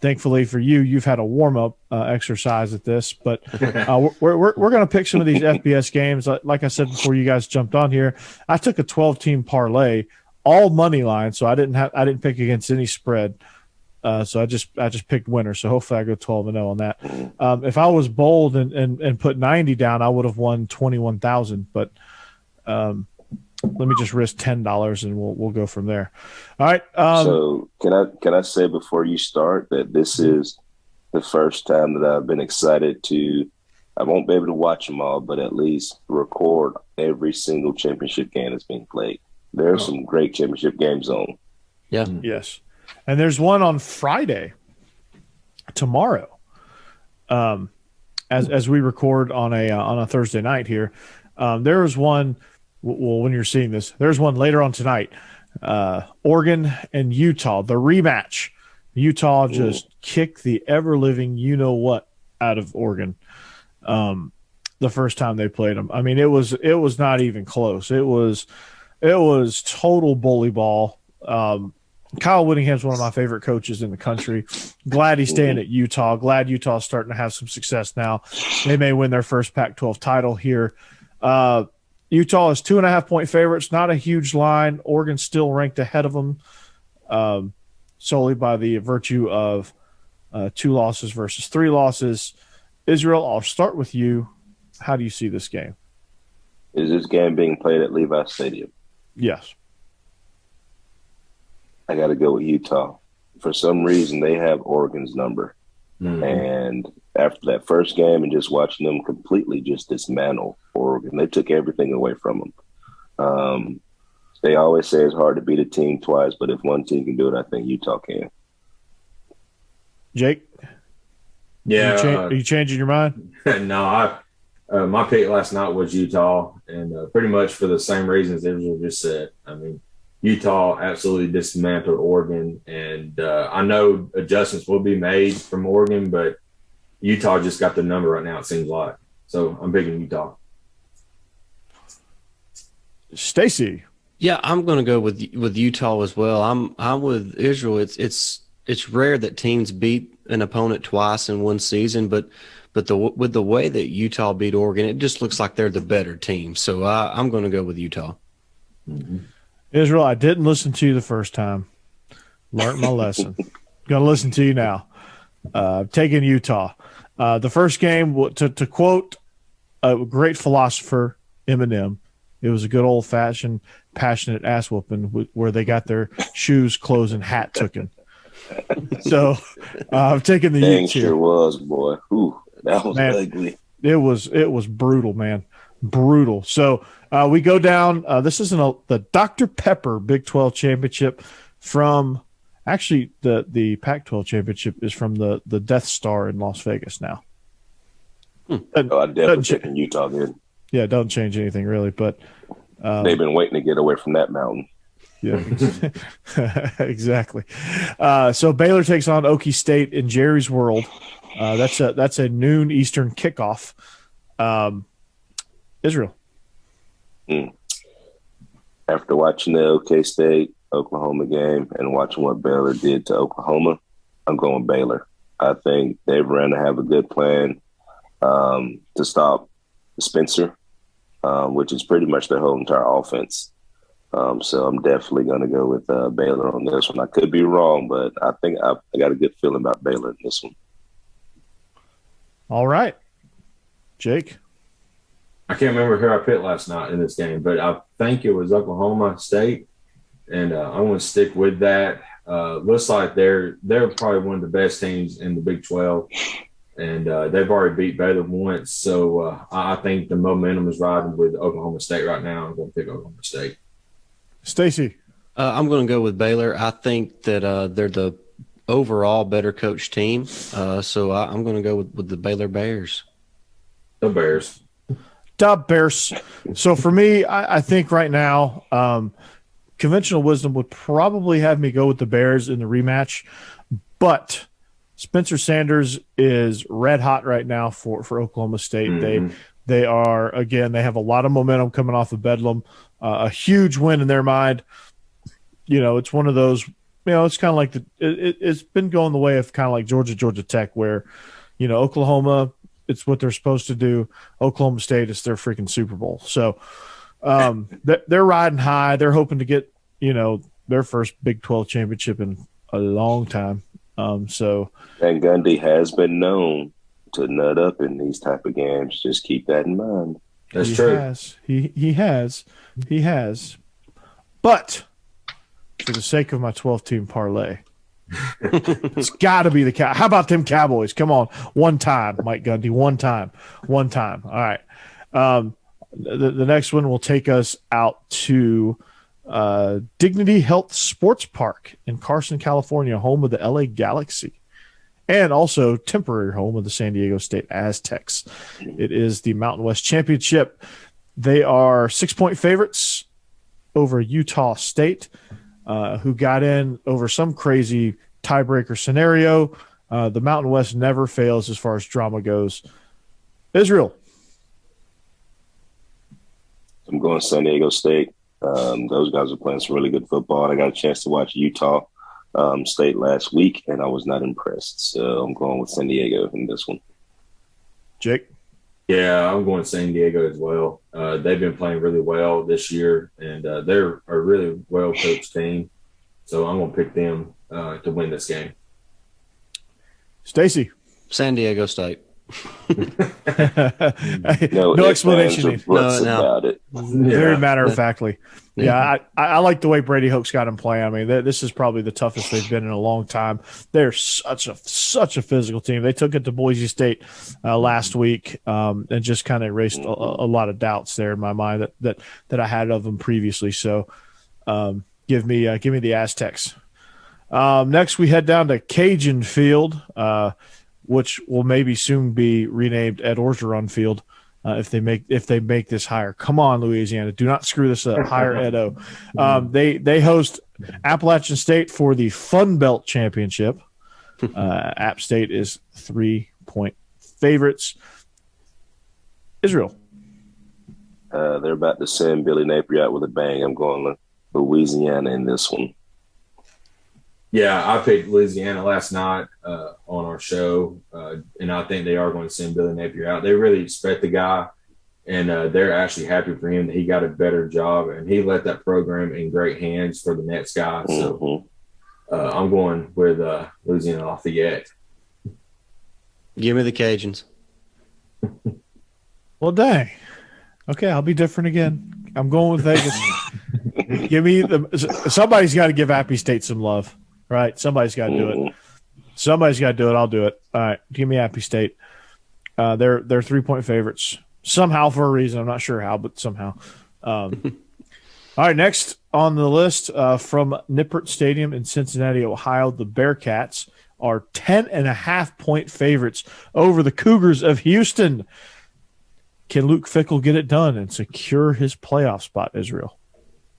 Speaker 5: thankfully for you, you've had a warm up exercise at this. But we're going to pick some of these FBS games. Like I said before, you guys jumped on here. I took a 12-team parlay, all money line. So I didn't pick against any spread. So I just picked winner. So hopefully I go 12-0 on that. If I was bold and put 90 down, I would have won 21,000. But let me just risk $10 and we'll go from there. All right.
Speaker 6: So can I say before you start that this is the first time that I've been excited to I won't be able to watch them all, but at least record every single championship game that's being played. There are some great championship games on.
Speaker 7: Yeah.
Speaker 5: Yes. And there's one on Friday, tomorrow, as we record on a Thursday night here. There is one, well, when you're seeing this, there's one later on tonight, Oregon and Utah, the rematch. Utah just kicked the ever-living you-know-what out of Oregon the first time they played them. I mean, it was not even close. It was total bully ball. Kyle Whittingham's one of my favorite coaches in the country. Glad he's staying at Utah. Glad Utah's starting to have some success now. They may win their first Pac-12 title here. Utah is 2.5-point favorites. Not a huge line. Oregon's still ranked ahead of them solely by the virtue of 2 losses versus 3 losses. Israel, I'll start with you. How do you see this game?
Speaker 6: Is this game being played at Levi Stadium?
Speaker 5: Yes.
Speaker 6: I got to go with Utah. For some reason, they have Oregon's number.
Speaker 8: Mm-hmm.
Speaker 6: And after that first game and just watching them completely just dismantle Oregon, they took everything away from them. They always say it's hard to beat a team twice, but if one team can do it, I think Utah can.
Speaker 5: Jake?
Speaker 8: Yeah.
Speaker 5: Are you changing your mind?
Speaker 8: No, my pick last night was Utah, and pretty much for the same reasons Israel just said. I mean, Utah absolutely dismantled Oregon, and I know adjustments will be made from Oregon, but Utah just got the number right now, it seems like. So I'm picking Utah.
Speaker 5: Stacey.
Speaker 7: Yeah, I'm going to go with Utah as well. I'm with Israel. It's rare that teams beat an opponent twice in one season, but with the way that Utah beat Oregon, it just looks like they're the better team. So I'm going to go with Utah.
Speaker 8: Mm-hmm.
Speaker 5: Israel, I didn't listen to you the first time. Learned my lesson. Going to listen to you now. Taking Utah. The first game, to quote a great philosopher, Eminem, it was a good old-fashioned, passionate ass-whooping where they got their shoes, clothes, and hat tooken. So I'm taking the Utes here.
Speaker 6: Sure was, boy. Ooh, that was ugly.
Speaker 5: It was brutal, man. Brutal. So we go down. This is the Dr. Pepper Big 12 Championship from – actually, the Pac-12 Championship is from the Death Star in Las Vegas now.
Speaker 6: I definitely taking Utah then.
Speaker 5: Yeah, it doesn't change anything really, but
Speaker 6: they've been waiting to get away from that mountain.
Speaker 5: Yeah, exactly. So Baylor takes on Okie State in Jerry's World. That's a noon Eastern kickoff. Israel.
Speaker 6: After watching the OK State Oklahoma game and watching what Baylor did to Oklahoma, I'm going Baylor. I think they've run to have a good plan to stop Spencer, which is pretty much their whole entire offense. So I'm definitely going to go with Baylor on this one. I could be wrong, but I think I got a good feeling about Baylor in this one.
Speaker 5: All right. Jake?
Speaker 8: I can't remember who I picked last night in this game, but I think it was Oklahoma State, and I want to stick with that. Looks like they're probably one of the best teams in the Big 12, and they've already beat Baylor once. So I think the momentum is riding with Oklahoma State right now. I'm going to pick Oklahoma State.
Speaker 5: Stacey?
Speaker 7: I'm going to go with Baylor. I think that they're the overall better coach team. So I'm going to go with the Baylor Bears.
Speaker 8: The Bears.
Speaker 5: Dub Bears. So for me, I think right now, conventional wisdom would probably have me go with the Bears in the rematch, but Spencer Sanders is red hot right now for Oklahoma State.
Speaker 8: Mm-hmm.
Speaker 5: They are, again, they have a lot of momentum coming off of Bedlam, a huge win in their mind. You know, it's one of those, it's kind of like it's been going the way of kind of like Georgia Tech, where, Oklahoma, it's what they're supposed to do. Oklahoma State, it's their freaking Super Bowl. So they're riding high. They're hoping to get, their first Big 12 championship in a long time. And
Speaker 6: Gundy has been known to nut up in these type of games. Just keep that in mind.
Speaker 8: That's true.
Speaker 5: He has. But for the sake of my 12-team parlay, It's got to be the Cow. How about them Cowboys? Come on, one time, Mike Gundy, one time. All right. The next one will take us out to Dignity Health Sports Park in Carson, California, home of the LA Galaxy, and also temporary home of the San Diego State Aztecs. It is the Mountain West Championship. They are 6-point favorites over Utah State, who got in over some crazy tiebreaker scenario. The Mountain West never fails as far as drama goes. Israel.
Speaker 6: I'm going San Diego State. Those guys are playing some really good football. I got a chance to watch Utah State last week, and I was not impressed. So I'm going with San Diego in this one.
Speaker 5: Jake?
Speaker 8: Yeah, I'm going San Diego as well. They've been playing really well this year, and they're a really well-coached team. So I'm going to pick them to win this game.
Speaker 5: Stacey?
Speaker 7: San Diego State.
Speaker 5: No explanation needed.
Speaker 6: About it.
Speaker 5: Very matter-of-factly. Yeah, I like the way Brady Hoke's got him playing. I mean, this is probably the toughest they've been in a long time. They're such a physical team. They took it to Boise State last week and just kind of erased a lot of doubts there in my mind that I had of them previously. So give me the Aztecs. Next, we head down to Cajun Field, which will maybe soon be renamed Ed Orgeron Field if they make this hire. Come on, Louisiana, do not screw this up. Hire Edo. They host Appalachian State for the Fun Belt Championship. App State is 3-point favorites. Israel.
Speaker 6: They're about to send Billy Napier out with a bang. I'm going Louisiana in this one.
Speaker 8: Yeah, I picked Louisiana last night on our show, and I think they are going to send Billy Napier out. They really expect the guy, and they're actually happy for him that he got a better job, and he let that program in great hands for the next guy. So I'm going with Louisiana Lafayette.
Speaker 7: Give me the Cajuns.
Speaker 5: Well, dang. Okay, I'll be different again. I'm going with Vegas. Give me somebody's got to give Appy State some love. Right, somebody's got to do it. Somebody's got to do it. I'll do it. All right, give me Appy State. They're 3-point favorites somehow for a reason. I'm not sure how, but somehow. All right, next on the list from Nippert Stadium in Cincinnati, Ohio, the Bearcats are 10.5-point favorites over the Cougars of Houston. Can Luke Fickell get it done and secure his playoff spot, Israel?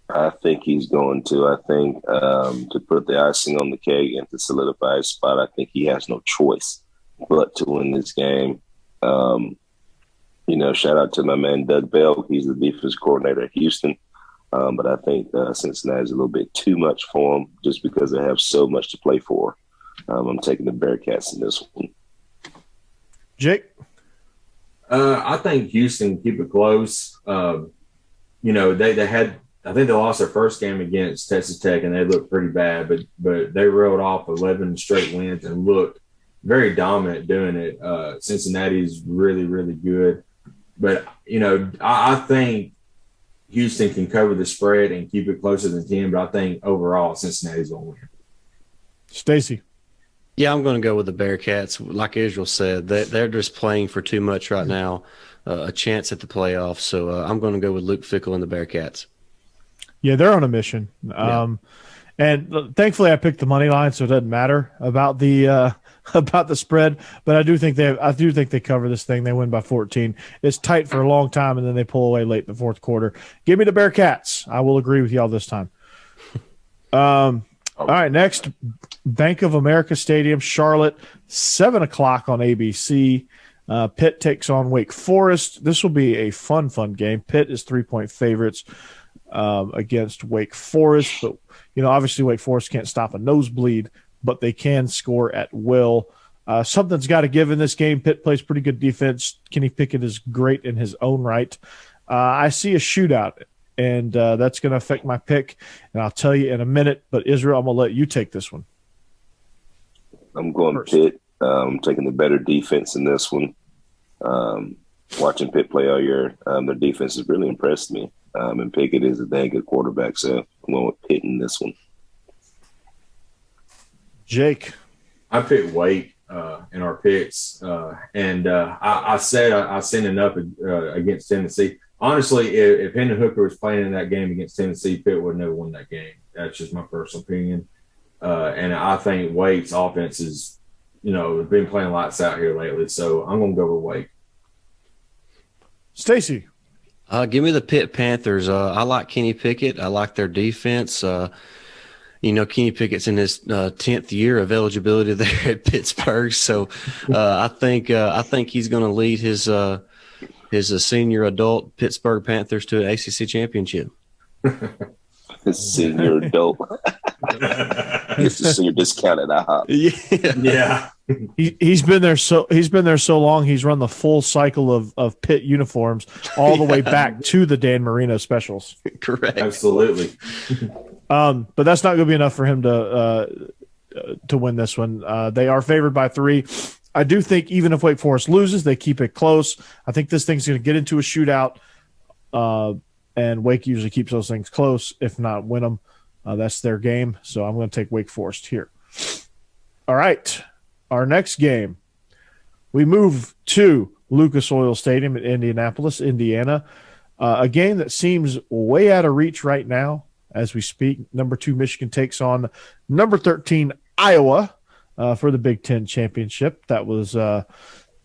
Speaker 6: I think he's going to. I think to put the icing on the cake and to solidify his spot, I think he has no choice but to win this game. Shout out to my man Doug Bell. He's the defense coordinator at Houston. But I think Cincinnati is a little bit too much for him just because they have so much to play for. I'm taking the Bearcats in this one.
Speaker 5: Jake?
Speaker 8: I think Houston keep it close. They had – I think they lost their first game against Texas Tech, and they looked pretty bad, but they rolled off 11 straight wins and looked very dominant doing it. Cincinnati's really, really good. But, I think Houston can cover the spread and keep it closer than 10, but I think overall Cincinnati's going to win.
Speaker 5: Stacey.
Speaker 7: Yeah, I'm going to go with the Bearcats. Like Israel said, they're just playing for too much right now, a chance at the playoffs. So I'm going to go with Luke Fickell and the Bearcats. Yeah,
Speaker 5: they're on a mission. And thankfully I picked the money line, so it doesn't matter about the spread. But I do think they cover this thing. They win by 14. It's tight for a long time, and then they pull away late in the fourth quarter. Give me the Bearcats. I will agree with y'all this time. All right, next, Bank of America Stadium, Charlotte, 7 o'clock on ABC. Pitt takes on Wake Forest. This will be a fun game. Pitt is 3-point favorites against Wake Forest. But, obviously Wake Forest can't stop a nosebleed, but they can score at will. Something's got to give in this game. Pitt plays pretty good defense. Kenny Pickett is great in his own right. I see a shootout, and that's going to affect my pick, and I'll tell you in a minute. But, Israel, I'm going to let you take this one.
Speaker 6: I'm going first. Pitt. I'm taking the better defense in this one. Watching Pitt play all year, their defense has really impressed me. And Pickett is a dang good quarterback, so I'm going with Pitt in this one.
Speaker 5: Jake.
Speaker 8: I picked Wake in our picks, and I said I sent enough against Tennessee. Honestly, if Hendon Hooker was playing in that game against Tennessee, Pitt would never won that game. That's just my personal opinion. And I think Wake's offense is, been playing lights out here lately. So I'm going to go with Wake.
Speaker 5: Stacey.
Speaker 7: Give me the Pitt Panthers. I like Kenny Pickett. I like their defense. Kenny Pickett's in his 10th year of eligibility there at Pittsburgh. So I think he's going to lead his senior adult Pittsburgh Panthers to an ACC championship.
Speaker 6: Senior adult. It's a senior discount at IHOP.
Speaker 8: Yeah.
Speaker 5: He's been there so long. He's run the full cycle of Pitt uniforms all the way back to the Dan Marino specials.
Speaker 7: Correct.
Speaker 8: Absolutely.
Speaker 5: But that's not going to be enough for him to win this one. They are favored by 3. I do think even if Wake Forest loses, they keep it close. I think this thing's going to get into a shootout, and Wake usually keeps those things close, if not win them. That's their game, so I'm going to take Wake Forest here. All right, our next game, we move to Lucas Oil Stadium in Indianapolis, Indiana, a game that seems way out of reach right now as we speak. Number 2 Michigan takes on number 13 Iowa for the Big Ten championship. That was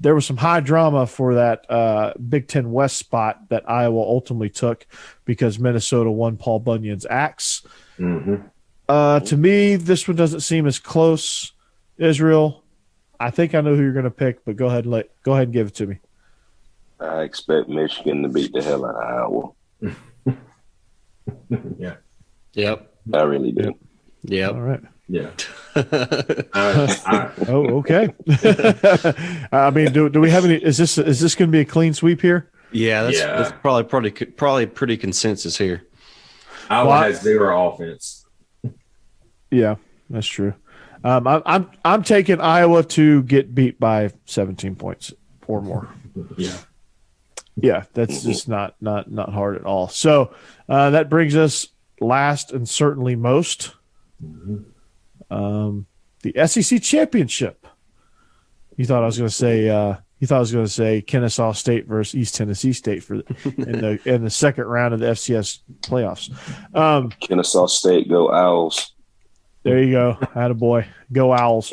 Speaker 5: there was some high drama for that Big Ten West spot that Iowa ultimately took because Minnesota won Paul Bunyan's axe.
Speaker 8: Mm-hmm.
Speaker 5: To me, this one doesn't seem as close. Israel, I think I know who you're going to pick, but go ahead and give it to me.
Speaker 6: I expect Michigan to beat the hell out of Iowa.
Speaker 8: Yeah.
Speaker 7: Yep.
Speaker 6: I really do.
Speaker 7: Yep.
Speaker 5: All right.
Speaker 8: Yeah.
Speaker 5: Oh, okay. I mean, do we have any? Is this going to be a clean sweep here?
Speaker 7: Yeah, that's probably pretty consensus here.
Speaker 8: Iowa has 0 offense.
Speaker 5: Yeah, that's true. I'm taking Iowa to get beat by 17 points or more. Yeah, that's just not hard at all. So that brings us last and certainly most. The SEC championship. You thought I was going to say Kennesaw State versus East Tennessee State in the second round of the FCS playoffs.
Speaker 6: Kennesaw State, go Owls.
Speaker 5: There you go. Attaboy. Go Owls.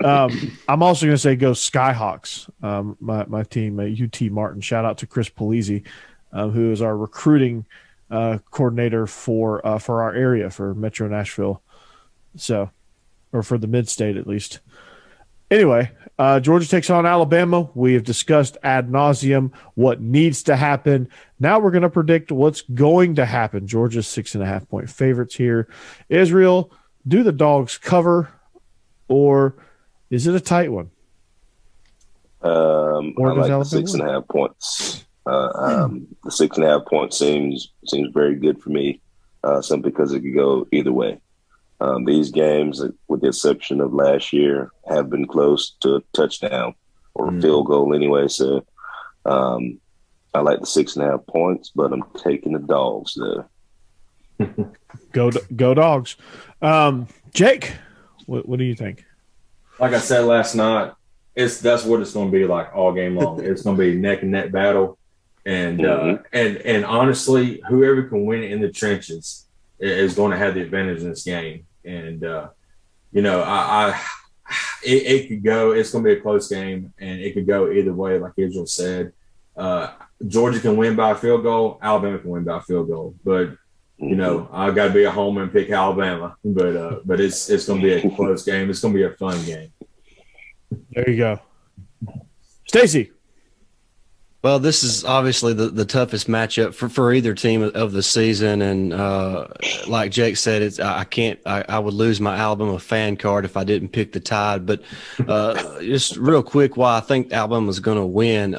Speaker 5: I'm also going to say go Skyhawks. My team, UT Martin. Shout out to Chris Polizzi, who is our recruiting coordinator for our area, for Metro Nashville. So, or for the mid-state at least. Anyway, Georgia takes on Alabama. We have discussed ad nauseum what needs to happen. Now we're going to predict what's going to happen. Georgia's 6.5-point favorites here. Israel, do the Dogs cover, or is it a tight one?
Speaker 6: I like the 6.5 points. The 6.5 points seems very good for me, simply because it could go either way. These games, with the exception of last year, have been close to a touchdown or a field goal anyway. So I like the 6.5 points, but I'm taking the Dogs there.
Speaker 5: Go Dogs. Jake, what do you think?
Speaker 8: Like I said last night, that's what it's going to be like all game long. It's going to be neck and neck battle, and honestly, whoever can win it in the trenches is going to have the advantage in this game. And it could go. It's going to be a close game, and it could go either way. Like Israel said, Georgia can win by a field goal. Alabama can win by a field goal, but. I got to be a homer and pick Alabama, but it's going to be a close game. It's going to be a fun game.
Speaker 5: There you go, Stacey.
Speaker 7: Well, this is obviously the toughest matchup for either team of the season, and like Jake said, I would lose my Alabama fan card if I didn't pick the Tide. But just real quick, why I think Alabama's going to win.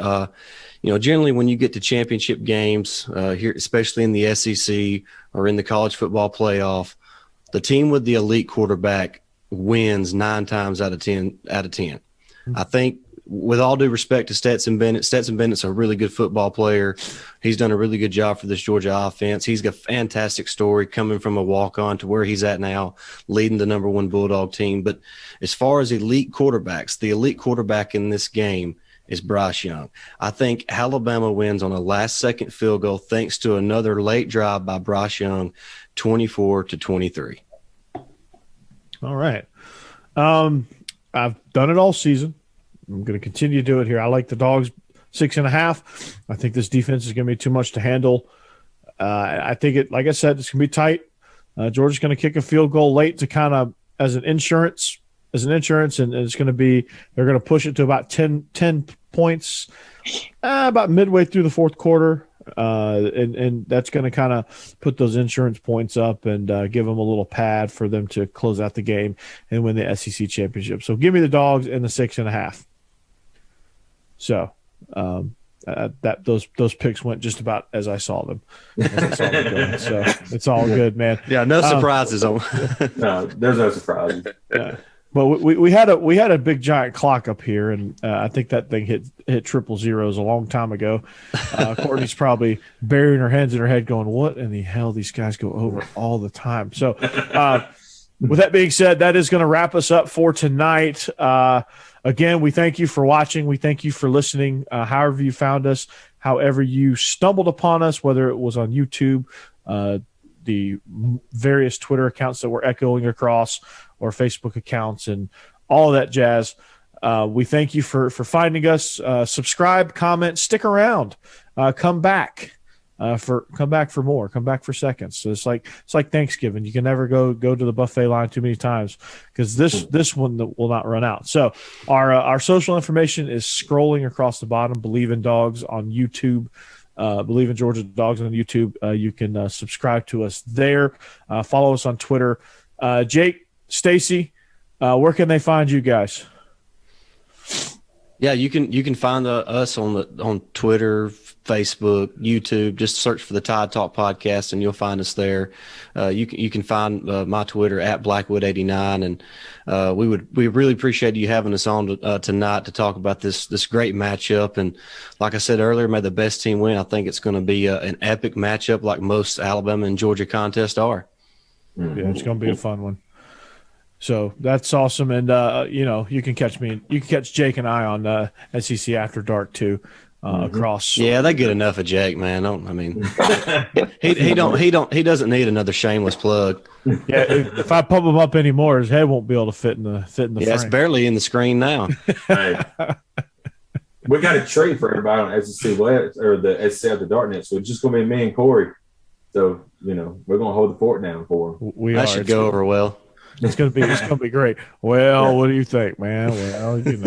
Speaker 7: Generally when you get to championship games here, especially in the SEC or in the college football playoff, the team with the elite quarterback wins 9 times out of 10. I think with all due respect to Stetson Bennett's a really good football player. He's done a really good job for this Georgia offense. He's got a fantastic story coming from a walk-on to where he's at now, leading the number 1 Bulldog team. But as far as elite quarterbacks, the elite quarterback in this game is Bryce Young. I think Alabama wins on a last-second field goal thanks to another late drive by Bryce Young, 24-23.
Speaker 5: All right. I've done it all season. I'm going to continue to do it here. I like the Dogs 6.5. I think this defense is going to be too much to handle. I think it, like I said, it's going to be tight. Georgia's going to kick a field goal late to kind of as an insurance, and it's going to be they're going to push it to about 10 points about midway through the fourth quarter. And that's going to kind of put those insurance points up and give them a little pad for them to close out the game and win the SEC championship. So give me the Dogs and the 6.5. So those picks went just about as I saw them. Going. So it's all good, man.
Speaker 7: Yeah, no surprises on.
Speaker 8: No, there's no surprises.
Speaker 5: Yeah. But we had a big giant clock up here, and I think that thing hit triple zeros a long time ago. Courtney's probably burying her hands in her head, going, "What in the hell? These guys go over all the time." So, with that being said, that is going to wrap us up for tonight. Again, we thank you for watching. We thank you for listening. However you found us, however you stumbled upon us, whether it was on YouTube, the various Twitter accounts that we're echoing across, or Facebook accounts and all of that jazz. We thank you for finding us. Subscribe, comment, stick around, come back for more, come back for seconds. So it's like Thanksgiving. You can never go to the buffet line too many times because this one will not run out. So our social information is scrolling across the bottom. Believe in Dogs on YouTube. Believe in Georgia Dogs on YouTube. You can subscribe to us there. Follow us on Twitter. Jake, Stacey, where can they find you guys?
Speaker 7: Yeah, you can find us on Twitter, Facebook, YouTube. Just search for the Tide Talk Podcast, and you'll find us there. You can find my Twitter at Blackwood89, and we really appreciate you having us on tonight to talk about this great matchup. And like I said earlier, may the best team win. I think it's going to be an epic matchup, like most Alabama and Georgia contests are.
Speaker 5: Yeah, it's going to be a fun one. So that's awesome. And, you can catch Jake and I on SEC After Dark too, across.
Speaker 7: Yeah, they get enough of Jake, man. He doesn't need another shameless plug.
Speaker 5: Yeah. If I pump him up anymore, his head won't be able to fit in the frame.
Speaker 7: It's barely in the screen now.
Speaker 8: Hey. We got a treat for everybody on SEC West or the SEC After Dark net. So it's just going to be me and Corey. So, we're going to hold the fort down for him.
Speaker 7: That should go over well.
Speaker 5: It's gonna be great. Well, what do you think, man? Well, it'd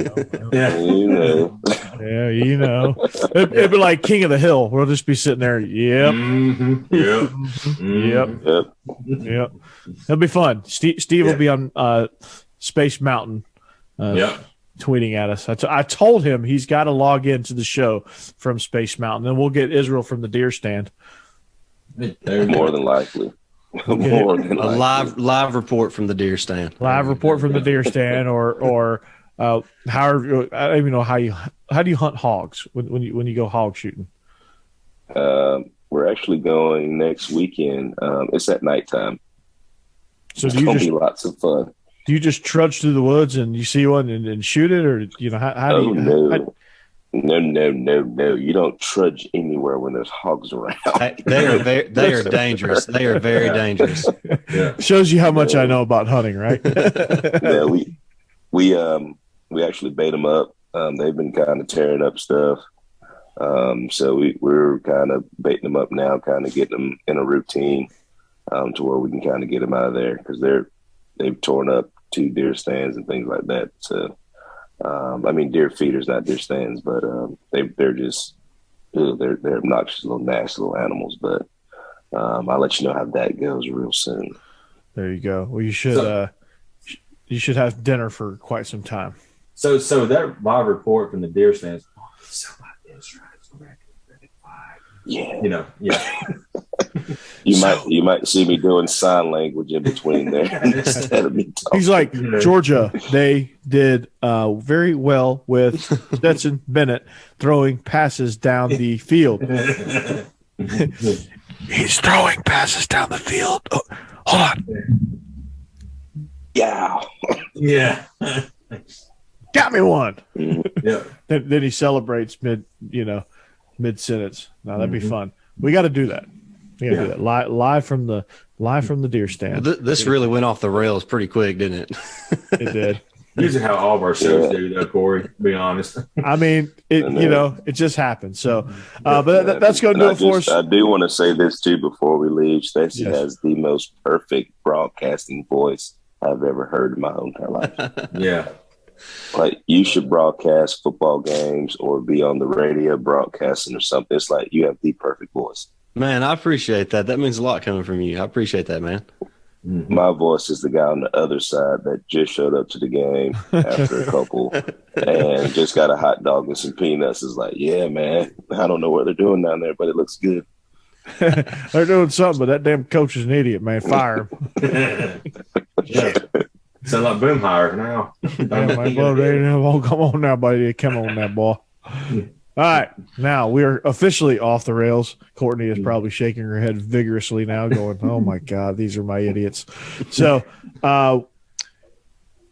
Speaker 5: be like King of the Hill. We'll just be sitting there. Yep. Yep. It'll be fun. Steve will be on Space Mountain. Tweeting at us. I told him he's got to log into the show from Space Mountain, then we'll get Israel from the deer stand.
Speaker 6: More than likely.
Speaker 7: A live report from the deer stand.
Speaker 5: Live report from the deer stand, or however. I don't even know how do you hunt hogs when you go hog shooting.
Speaker 6: We're actually going next weekend. It's at nighttime.
Speaker 5: So
Speaker 6: it's gonna be lots of fun.
Speaker 5: Do you just trudge through the woods and you see one and shoot it, or how do you?
Speaker 6: No. You don't trudge anywhere when there's hogs around.
Speaker 7: They are dangerous. They are very dangerous.
Speaker 5: Yeah. Shows you how much I know about hunting, right?
Speaker 6: Yeah, we actually bait them up. They've been kind of tearing up stuff. So we're kind of baiting them up now, kind of getting them in a routine to where we can kind of get them out of there because they've torn up 2 deer stands and things like that. So. Deer feeders, not deer stands, but they're just they're obnoxious little nasty little animals. But I'll let you know how that goes real soon.
Speaker 5: There you go. Well, you should have dinner for quite some time.
Speaker 8: So that live report from the deer stands.
Speaker 6: Yeah.
Speaker 8: You know, yeah.
Speaker 6: You might see me doing sign language in between there instead of me talking.
Speaker 5: He's like, Georgia, they did very well with Stetson Bennett throwing passes down the field. He's throwing passes down the field. Oh, hold on.
Speaker 6: Yeah.
Speaker 8: Yeah.
Speaker 5: Got me one.
Speaker 8: Yeah.
Speaker 5: Then he celebrates mid sentence. Now that'd be fun. We got to do that. We got to do that live from the deer stand.
Speaker 7: This really went off the rails pretty quick, didn't it?
Speaker 5: It did.
Speaker 8: Usually how all of our shows do, though, Corey, to be honest.
Speaker 5: I mean, it just happened. So, but that's going to do it for us.
Speaker 6: I do want to say this, too, before we leave. Stacey has the most perfect broadcasting voice I've ever heard in my whole entire life.
Speaker 8: Yeah.
Speaker 6: Like, you should broadcast football games or be on the radio broadcasting or something. It's like you have the perfect voice.
Speaker 7: Man, I appreciate that. That means a lot coming from you. I appreciate that, man.
Speaker 6: My voice is the guy on the other side that just showed up to the game after a couple and just got a hot dog and some peanuts. Is like, yeah, man, I don't know what they're doing down there, but it looks good.
Speaker 5: They're doing something, but that damn coach is an idiot, man. Fire him.
Speaker 8: Yeah. Sound like Boomhire now.
Speaker 5: Come on now, buddy. Come on now, boy. All right, now we are officially off the rails. Courtney is probably shaking her head vigorously now, going, "Oh my God, these are my idiots." So,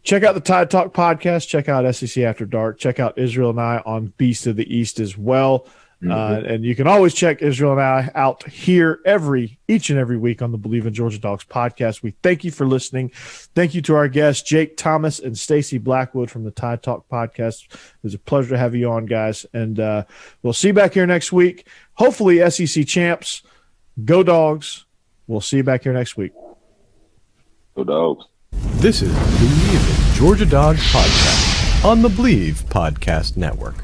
Speaker 5: check out the Tide Talk podcast. Check out SEC After Dark. Check out Israel and I on Beast of the East as well. And you can always check Israel and I out here each and every week on the Believe in Georgia Dogs podcast. We thank you for listening. Thank you to our guests, Jake Thomas and Stacey Blackwood from the Tide Talk podcast. It was a pleasure to have you on, guys. And we'll see you back here next week. Hopefully SEC champs. Go Dogs. We'll see you back here next week.
Speaker 6: Go Dogs.
Speaker 1: This is the Believe in Georgia Dogs podcast on the Believe Podcast Network.